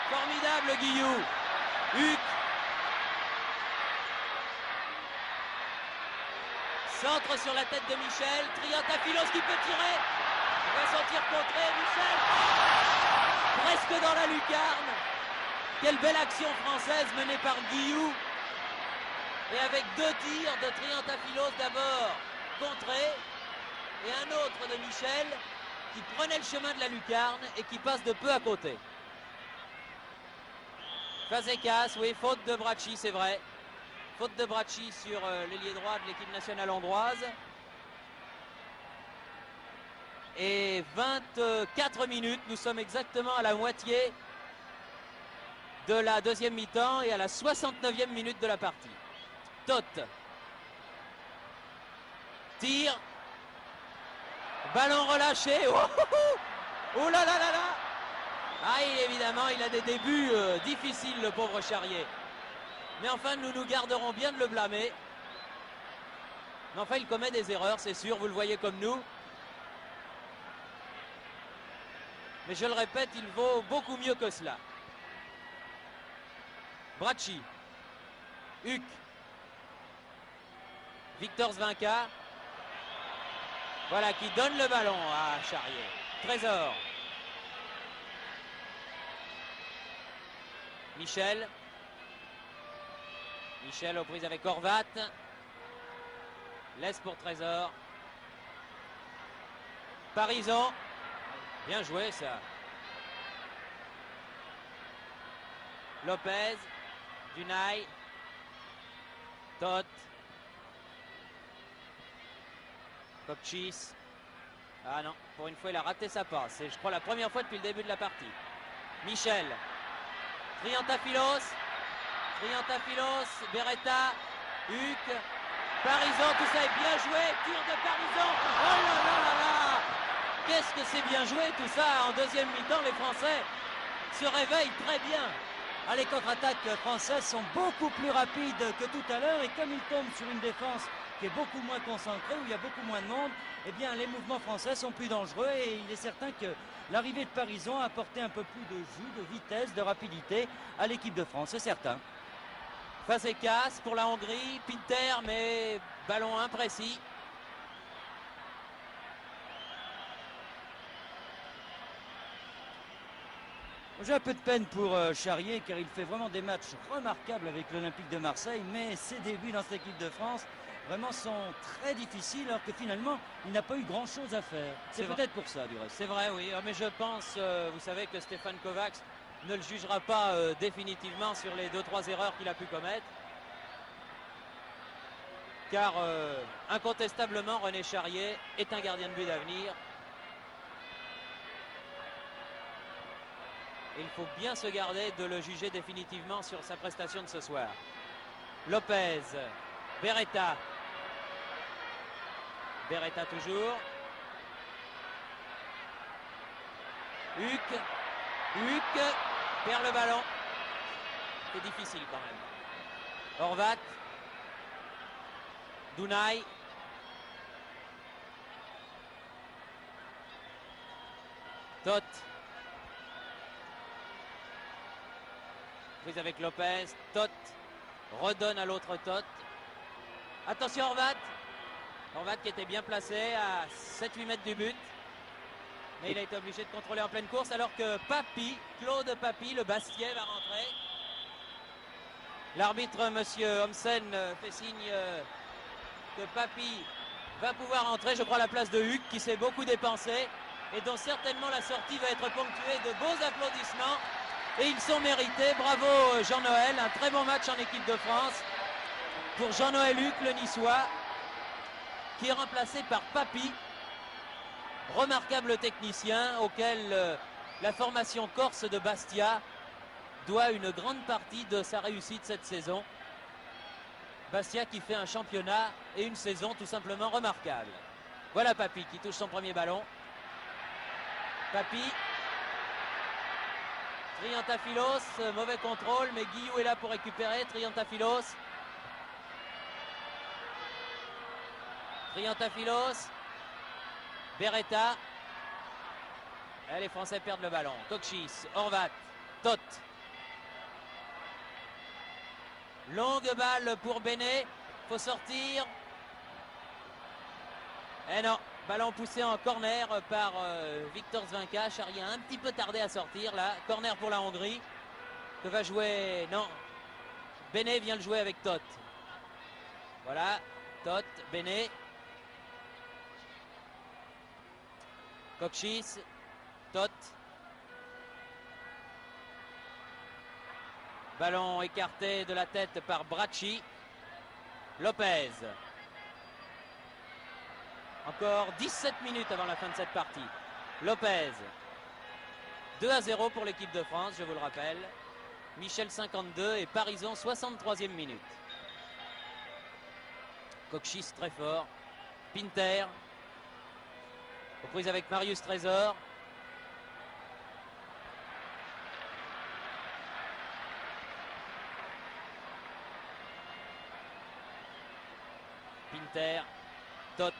formidable Guillou. Huc. Centre sur la tête de Michel. Triantafilos qui peut tirer. Il va s'en tirer contré. Michel. Presque dans la lucarne. Quelle belle action française menée par Guillou. Et avec 2 tirs de Triantafilos d'abord contré. et un autre de Michel qui prenait le chemin de la lucarne et qui passe de peu à côté. Fazekas, oui, faute de Bracci, c'est vrai. Faute de Bracci sur l'ailier droit de l'équipe nationale hongroise. Et 24 minutes, nous sommes exactement à la moitié de la deuxième mi-temps et à la 69e minute de la partie. Toth. Tire. Ballon relâché. Oh, oh, oh, oh là là là là. Ah, évidemment, il a des débuts difficiles, le pauvre Charrier. Mais enfin, nous nous garderons bien de le blâmer. Mais enfin, il commet des erreurs, c'est sûr, vous le voyez comme nous. Mais je le répète, il vaut beaucoup mieux que cela. Bracci. Huck. Victor Zvinka. Voilà, qui donne le ballon à Charrier. Trésor. Michel. Michel aux prises avec Horvat. Laisse pour Trésor. Parison. Bien joué ça. Lopez. Dunay. Toth. Kopchis. Ah non, pour une fois il a raté sa passe. C'est je crois la première fois depuis le début de la partie. Michel. Triantafilos. Triantafilos. Beretta. Huck. Parison, tout ça est bien joué. Tir de Parison. Oh là là là là. Qu'est-ce que c'est bien joué tout ça. En deuxième mi-temps, les Français se réveillent très bien. Ah, les contre-attaques françaises sont beaucoup plus rapides que tout à l'heure et comme ils tombent sur une défense qui est beaucoup moins concentrée, où il y a beaucoup moins de monde, eh bien les mouvements français sont plus dangereux et il est certain que l'arrivée de Parison a apporté un peu plus de jus, de vitesse, de rapidité à l'équipe de France, c'est certain. Fazekas pour la Hongrie, Pinter, mais ballon imprécis. J'ai un peu de peine pour Charrier car il fait vraiment des matchs remarquables avec l'Olympique de Marseille, mais ses débuts dans cette équipe de France vraiment sont très difficiles alors que finalement il n'a pas eu grand chose à faire. C'est peut-être pour ça du reste. C'est vrai, oui, mais je pense, vous savez que Stéphane Kovacs ne le jugera pas définitivement sur les 2-3 erreurs qu'il a pu commettre. Car incontestablement René Charrier est un gardien de but d'avenir. Il faut bien se garder de le juger définitivement sur sa prestation de ce soir. Lopez, Beretta. Beretta toujours. Huck. Huck perd le ballon. C'est difficile quand même. Horvat. Dunay. Toth. Prise avec Lopez. Toth redonne à l'autre Toth. Attention Horvat. Horvat qui était bien placé à 7-8 mètres du but. Mais il a été obligé de contrôler en pleine course alors que Papy, Claude Papy, le Bastiais, va rentrer. L'arbitre, monsieur Homsen, fait signe que Papy va pouvoir entrer. Je crois à la place de Huck qui s'est beaucoup dépensé et dont certainement la sortie va être ponctuée de beaux applaudissements. Et ils sont mérités. Bravo Jean-Noël, un très bon match en équipe de France pour Jean-Noël Huck, le Niçois, qui est remplacé par Papy, remarquable technicien auquel la formation corse de Bastia doit une grande partie de sa réussite cette saison. Bastia qui fait un championnat et une saison tout simplement remarquable. Voilà Papy qui touche son premier ballon. Papy. Triantafilos, mauvais contrôle, mais Guillou est là pour récupérer. Triantafilos. Triantafilos. Beretta. Et les Français perdent le ballon. Kopchis, Horvat, Toth. Longue balle pour Benet. Faut sortir. Et non. Ballon poussé en corner par Victor Zvinka. Charrier a un petit peu tardé à sortir là. Corner pour la Hongrie. Que va jouer... Non. Benet vient le jouer avec Toth. Voilà. Toth, Benet. Kokchis, Tot. Ballon écarté de la tête par Bracci. Lopez. Encore 17 minutes avant la fin de cette partie. Lopez. 2-0 pour l'équipe de France, je vous le rappelle. Michel 52 et Parison 63e minute. Kokchis très fort. Pinter. Reprise avec Marius Trésor. Pinter. Tot.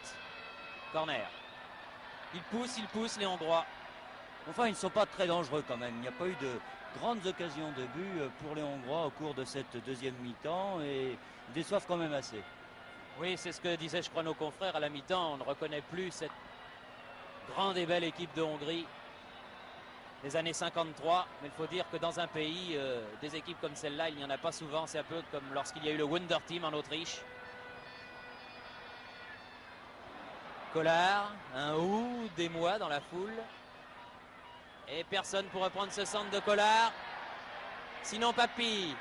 Corner. Il pousse les Hongrois. Enfin, ils ne sont pas très dangereux quand même. Il n'y a pas eu de grandes occasions de but pour les Hongrois au cours de cette deuxième mi-temps et ils déçoivent quand même assez. Oui, c'est ce que disaient, je crois, nos confrères à la mi-temps. On ne reconnaît plus cette grande et belle équipe de Hongrie des années 53. Mais il faut dire que dans un pays, des équipes comme celle-là, il n'y en a pas souvent. C'est un peu comme lorsqu'il y a eu le Wonder Team en Autriche. Collard, un ou des mois dans la foule. Et personne pour reprendre ce centre de Collard. Sinon Papy.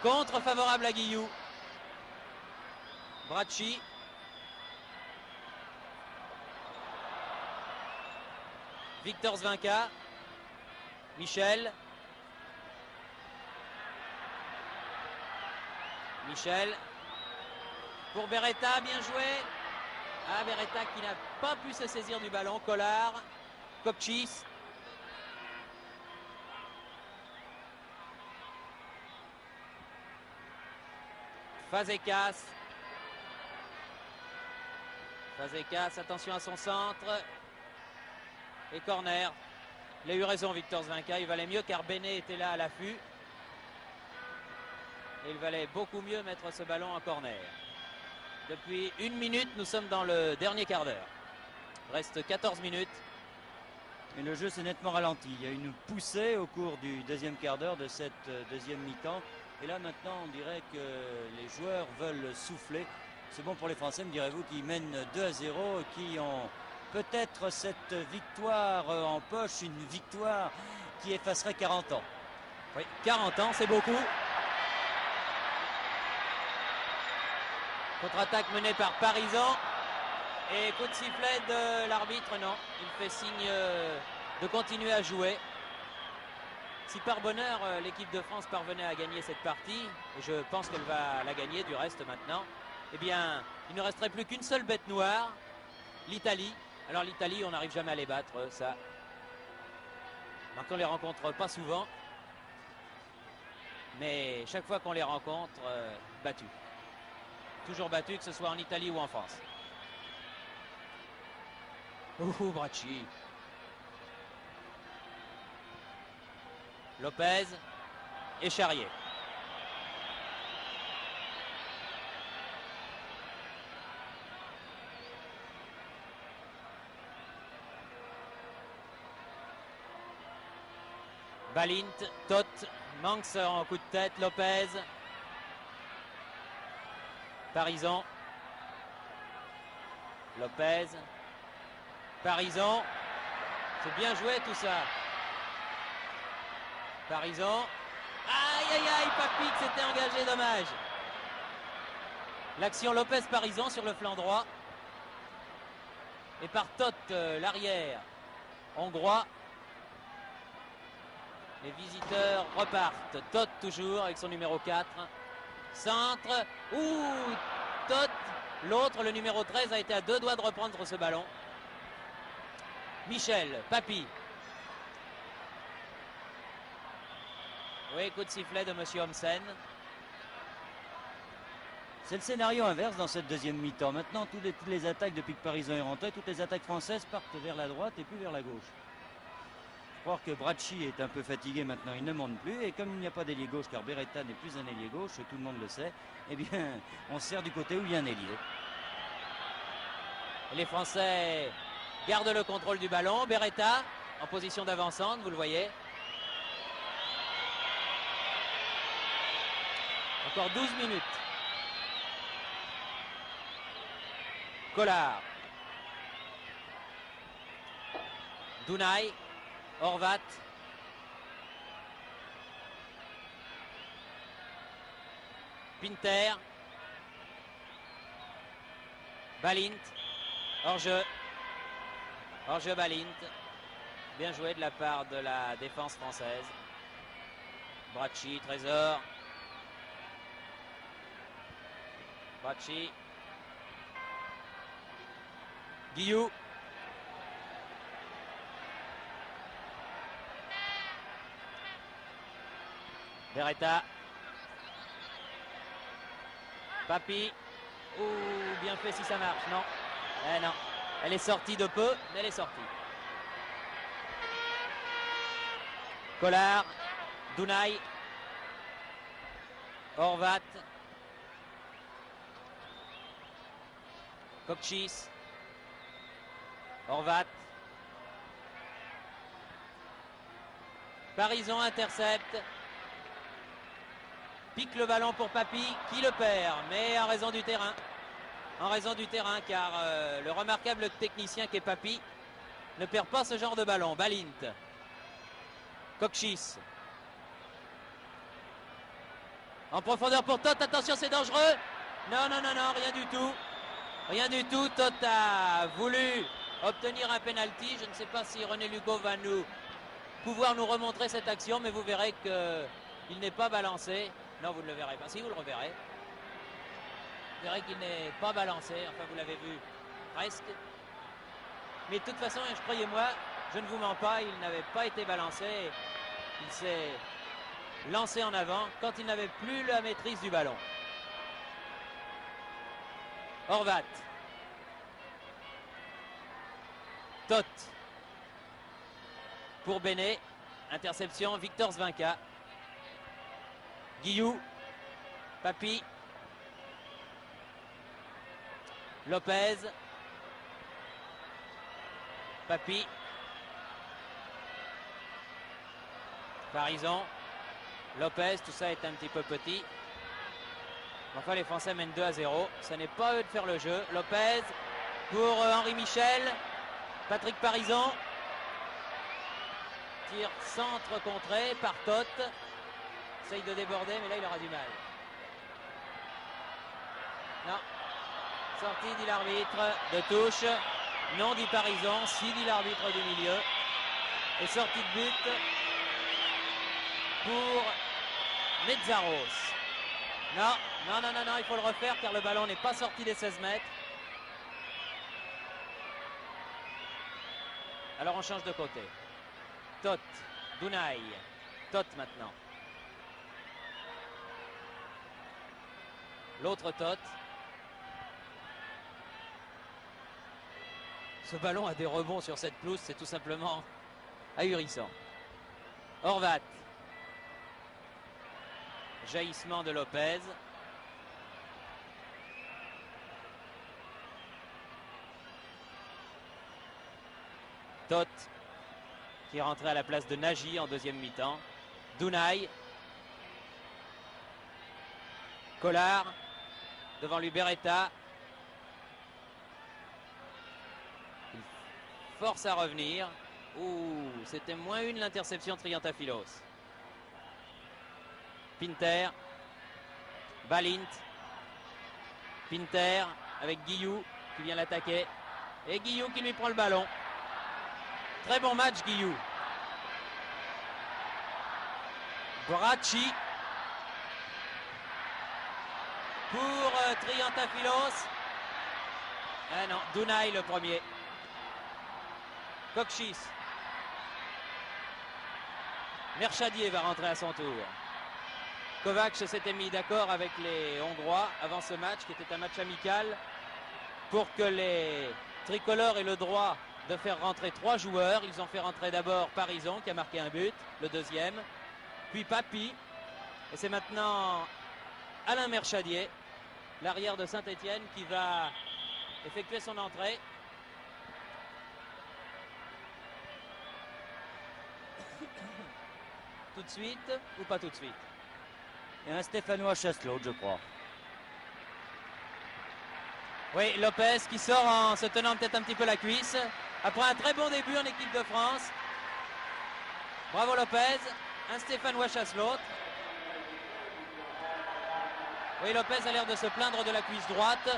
Contre favorable à Guillou. Bracci. Victor Zvinka. Michel. Michel. Pour Beretta, bien joué. Ah, Beretta qui n'a pas pu se saisir du ballon. Collard. Kokchis. Fazekas. Fazekas, attention à son centre. Et corner. Il a eu raison, Victor Zvinka. Il valait mieux car Benet était là à l'affût. Et il valait beaucoup mieux mettre ce ballon en corner. Depuis 1 minute, nous sommes dans le dernier quart d'heure. Reste 14 minutes. Et le jeu s'est nettement ralenti. Il y a une poussée au cours du deuxième quart d'heure de cette deuxième mi-temps. Et là maintenant on dirait que les joueurs veulent souffler. C'est bon pour les Français, me direz-vous, qui mènent 2-0, qui ont peut-être cette victoire en poche, une victoire qui effacerait 40 ans. Oui, 40 ans, c'est beaucoup. Contre-attaque menée par Parison. Et coup de sifflet de l'arbitre, non. Il fait signe de continuer à jouer. Si par bonheur l'équipe de France parvenait à gagner cette partie, et je pense qu'elle va la gagner du reste maintenant, eh bien, il ne resterait plus qu'une seule bête noire, l'Italie. Alors l'Italie, on n'arrive jamais à les battre, ça. Donc on les rencontre pas souvent. Mais chaque fois qu'on les rencontre, battus. Toujours battus, que ce soit en Italie ou en France. Ouh, Bracci. Lopez et Charrier. Balint, Tot, Manx en coup de tête, Lopez. Parison. Lopez. Parison. C'est bien joué tout ça. Parison. Aïe aïe aïe, Papy qui s'était engagé, dommage. L'action Lopez-Parison sur le flanc droit. Et par Tot, l'arrière hongrois. Les visiteurs repartent. Tot toujours avec son numéro 4. Centre. Ouh, Tot. L'autre, le numéro 13, a été à 2 doigts de reprendre ce ballon. Michel, Papy. Oui, coup de sifflet de M. Homsen. C'est le scénario inverse dans cette deuxième mi-temps. Maintenant, toutes les attaques, depuis que Parison est rentré, toutes les attaques françaises partent vers la droite et plus vers la gauche. Je crois que Bracci est un peu fatigué maintenant, il ne monte plus. Et comme il n'y a pas d'ailier gauche, car Beretta n'est plus un ailier gauche, tout le monde le sait, eh bien, on se sert du côté où il y a un ailier. Les Français gardent le contrôle du ballon. Beretta en position d'avancante, vous le voyez. Encore 12 minutes. Collard. Dunay, Horvat. Pinter. Balint. Hors-jeu. Hors-jeu Balint. Bien joué de la part de la défense française. Bracci, Trésor. Bracci. Guillou. Beretta. Papi. Ouh, bien fait si ça marche, non? Eh non. Elle est sortie de peu, mais elle est sortie. Collard. Dunay. Horvat. Kokchis. Horvat. Parison intercepte. Pique le ballon pour Papi qui le perd, mais en raison du terrain. En raison du terrain, car le remarquable technicien qu'est Papi ne perd pas ce genre de ballon. Balint. Kokchis. En profondeur pour Toth, attention c'est dangereux. Non, non, non, non, rien du tout. Rien du tout, Toth a voulu obtenir un penalty. Je ne sais pas si René Lugo va pouvoir nous remontrer cette action, mais vous verrez qu'il n'est pas balancé. Non, vous ne le verrez pas. Si, vous le reverrez. Vous verrez qu'il n'est pas balancé. Enfin, vous l'avez vu presque. Mais de toute façon, croyez-moi, je ne vous mens pas, il n'avait pas été balancé. Il s'est lancé en avant quand il n'avait plus la maîtrise du ballon. Horvat. Toth. Pour Bénet. Interception, Victor Zvinka. Guillou. Papi. Lopez. Papi. Parison. Lopez, tout ça est un petit peu petit. Enfin, les Français mènent 2-0. Ce n'est pas eux de faire le jeu. Lopez pour Henri Michel. Patrick Parison. Tir centre contré par Toth. Essaye de déborder, mais là, il aura du mal. Non. Sortie, dit l'arbitre, de touche. Non, dit Parison. Si, dit l'arbitre du milieu. Et sortie de but pour Metzaros. Non, non, non, non, non, il faut le refaire car le ballon n'est pas sorti des 16 mètres. Alors on change de côté. Toth, Dunay. Toth maintenant. L'autre Toth. Ce ballon a des rebonds sur cette pelouse, c'est tout simplement ahurissant. Horvat. Jaillissement de Lopez. Toth qui est rentré à la place de Nagy en deuxième mi-temps. Dunay. Collard. Devant lui Beretta. Il force à revenir. Ouh, c'était moins une l'interception Triantafylos. Pinter. Balint. Pinter avec Guillou qui vient l'attaquer. Et Guillou qui lui prend le ballon. Très bon match Guillou. Bracci. Pour Triantafylos. Ah non, Dunay le premier. Kokchis. Merchadier va rentrer à son tour. Kovacs s'était mis d'accord avec les Hongrois avant ce match, qui était un match amical, pour que les tricolores aient le droit de faire rentrer 3 joueurs. Ils ont fait rentrer d'abord Parison, qui a marqué un but, le deuxième, puis Papi, et c'est maintenant Alain Merchadier, l'arrière de Saint-Étienne, qui va effectuer son entrée. Tout de suite ou pas tout de suite? Et un Stéphanois chasse l'autre, je crois. Oui, Lopez qui sort en se tenant peut-être un petit peu la cuisse. après un très bon début en équipe de France. Bravo Lopez. Un Stéphanois chasse l'autre. Oui, Lopez a l'air de se plaindre de la cuisse droite.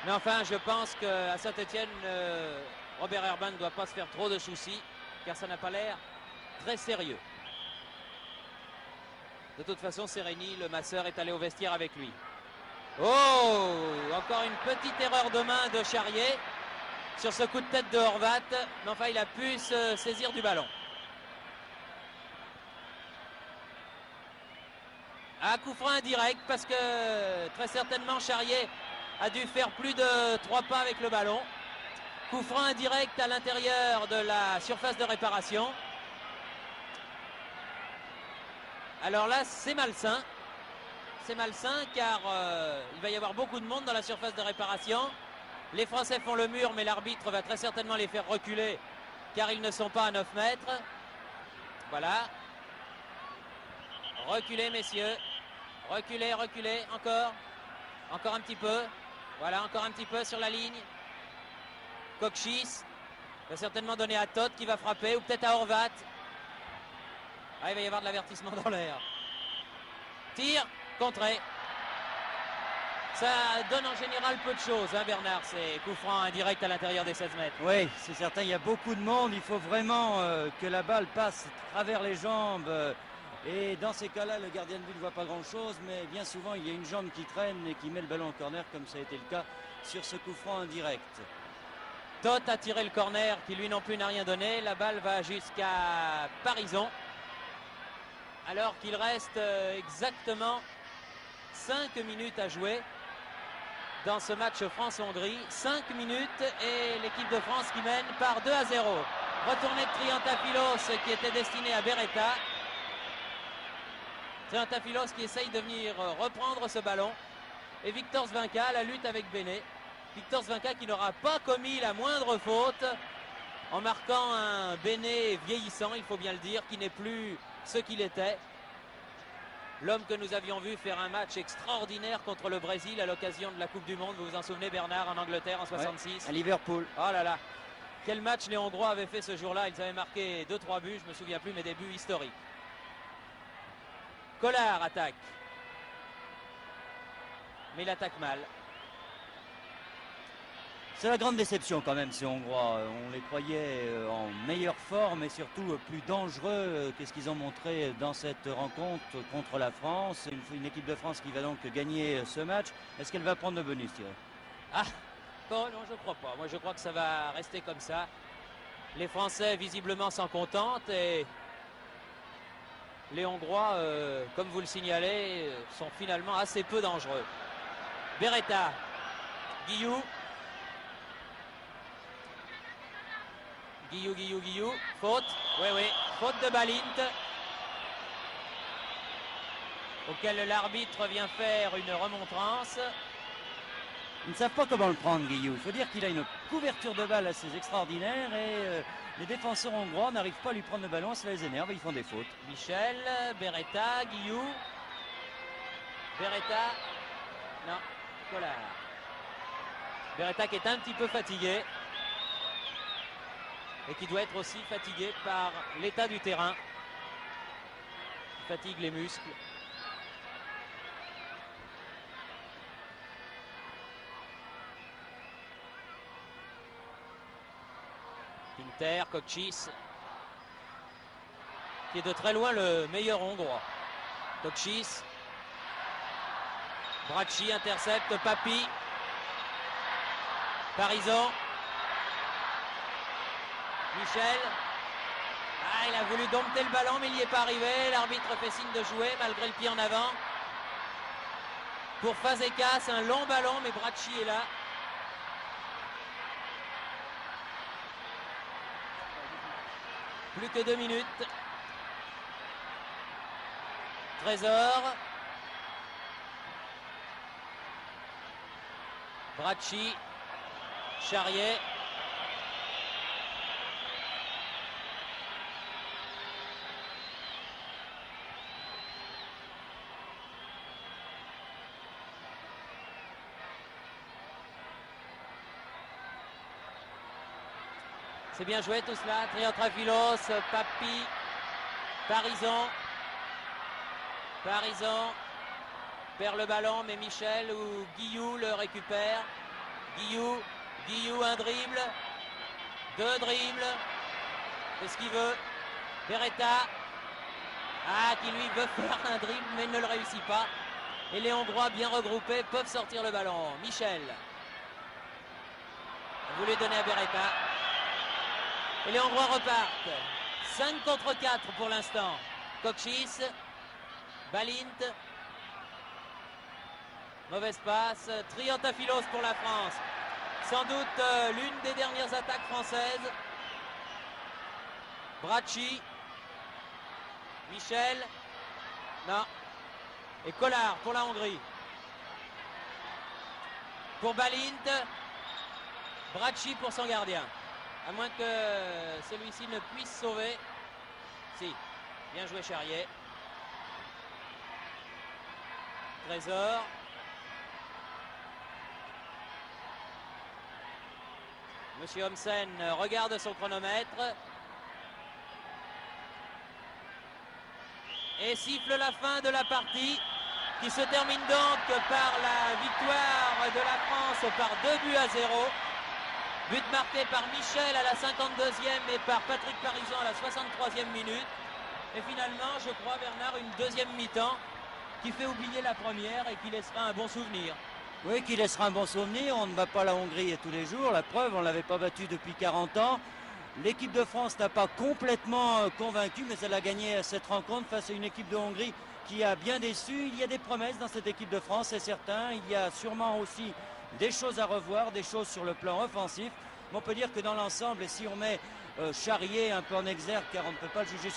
Mais enfin, je pense qu'à Saint-Etienne, Robert Herbin ne doit pas se faire trop de soucis, car ça n'a pas l'air très sérieux. De toute façon, Sereni, le masseur, est allé au vestiaire avec lui. Oh, encore une petite erreur de main de Charrier sur ce coup de tête de Horvat. Mais enfin, il a pu se saisir du ballon. Coup franc indirect parce que très certainement Charrier a dû faire plus de 3 pas avec le ballon. Coup franc indirect à l'intérieur de la surface de réparation. Alors là, c'est malsain. C'est malsain car il va y avoir beaucoup de monde dans la surface de réparation. Les Français font le mur, mais l'arbitre va très certainement les faire reculer car ils ne sont pas à 9 mètres. Voilà. Reculez, messieurs. Reculez, reculez. Encore. Encore un petit peu. Voilà, encore un petit peu sur la ligne. Cochis va certainement donner à Todd qui va frapper, ou peut-être à Horvat. Ah, il va y avoir de l'avertissement dans l'air. Tir, contré. Ça donne en général peu de choses, hein, Bernard. C'est coup franc indirect à l'intérieur des 16 mètres. Oui, c'est certain, il y a beaucoup de monde. Il faut vraiment que la balle passe à travers les jambes. Et dans ces cas-là, le gardien de but ne voit pas grand-chose. Mais bien souvent, il y a une jambe qui traîne et qui met le ballon en corner, comme ça a été le cas sur ce coup franc indirect. Toth a tiré le corner qui lui non plus n'a rien donné. La balle va jusqu'à Parison. Alors qu'il reste exactement 5 minutes à jouer dans ce match France-Hongrie. 5 minutes et l'équipe de France qui mène par 2-0. Retournée de Triantafylos qui était destinée à Beretta. Triantafylos qui essaye de venir reprendre ce ballon. Et Victor Svinka, la lutte avec Bénet. Victor Svinka qui n'aura pas commis la moindre faute en marquant un Bénet vieillissant, il faut bien le dire, qui n'est plus ce qu'il était. L'homme que nous avions vu faire un match extraordinaire contre le Brésil à l'occasion de la Coupe du Monde. Vous vous en souvenez, Bernard, en Angleterre en 66. Ouais, à Liverpool. Oh là là. Quel match les Hongrois avaient fait ce jour-là. Ils avaient marqué 2-3 buts, je ne me souviens plus, mais des buts historiques. Collard attaque. Mais il attaque mal. C'est la grande déception quand même, ces Hongrois. On les croyait en meilleure forme et surtout plus dangereux que ce qu'ils ont montré dans cette rencontre contre la France. Une équipe de France qui va donc gagner ce match. Est-ce qu'elle va prendre le bonus, Thierry? Ah, bon, non, je crois pas. Moi, je crois que ça va rester comme ça. Les Français, visiblement, s'en contentent et les Hongrois, comme vous le signalez, sont finalement assez peu dangereux. Beretta, Guillou. Guillou, faute, oui, faute de Balint, auquel l'arbitre vient faire une remontrance. Ils ne savent pas comment le prendre, Guillou. Il faut dire qu'il a une couverture de balle assez extraordinaire et les défenseurs hongrois n'arrivent pas à lui prendre le ballon, ça les énerve et ils font des fautes. Michel, Beretta, Guillou, Beretta, non, Collard. Beretta qui est un petit peu fatigué. Et qui doit être aussi fatigué par l'état du terrain. Il fatigue les muscles. Pinter, Cochis, qui est de très loin le meilleur Hongrois. Cochis, Bracci intercepte, Papi, Parison. Michel, il a voulu dompter le ballon mais il n'y est pas arrivé. L'arbitre fait signe de jouer malgré le pied en avant. Pour Fazekas, c'est un long ballon mais Bracci est là. Plus que 2 minutes. Trésor. Bracci, Charrier. C'est bien joué tout cela. Triotrafilos, Papi, Parizon. Parizon perd le ballon, mais Michel ou Guillou le récupère. Guillou, un dribble, 2 dribbles. C'est ce qu'il veut. Beretta, qui lui veut faire un dribble, mais il ne le réussit pas. Et les Hongrois bien regroupés peuvent sortir le ballon. Michel. Vous voulez donner à Beretta. Et les Hongrois repartent. 5 contre 4 pour l'instant. Kokchis, Balint. Mauvaise passe. Triotafilos pour la France. Sans doute l'une des dernières attaques françaises. Bracci. Michel. Non. Et Collard pour la Hongrie. Pour Balint. Bracci pour son gardien. À moins que celui-ci ne puisse sauver. Si. Bien joué Charrier. Trésor. Monsieur Homsen regarde son chronomètre. Et siffle la fin de la partie, qui se termine donc par la victoire de la France par 2-0. But marqué par Michel à la 52e et par Patrick Parizon à la 63e minute. Et finalement, je crois, Bernard, une deuxième mi-temps qui fait oublier la première et qui laissera un bon souvenir. Oui, qui laissera un bon souvenir. On ne bat pas la Hongrie tous les jours. La preuve, on ne l'avait pas battue depuis 40 ans. L'équipe de France n'a pas complètement convaincu, mais elle a gagné cette rencontre face à une équipe de Hongrie qui a bien déçu. Il y a des promesses dans cette équipe de France, c'est certain. Il y a sûrement aussi des choses à revoir, des choses sur le plan offensif. Mais on peut dire que dans l'ensemble, et si on met Charrier un peu en exergue, car on ne peut pas le juger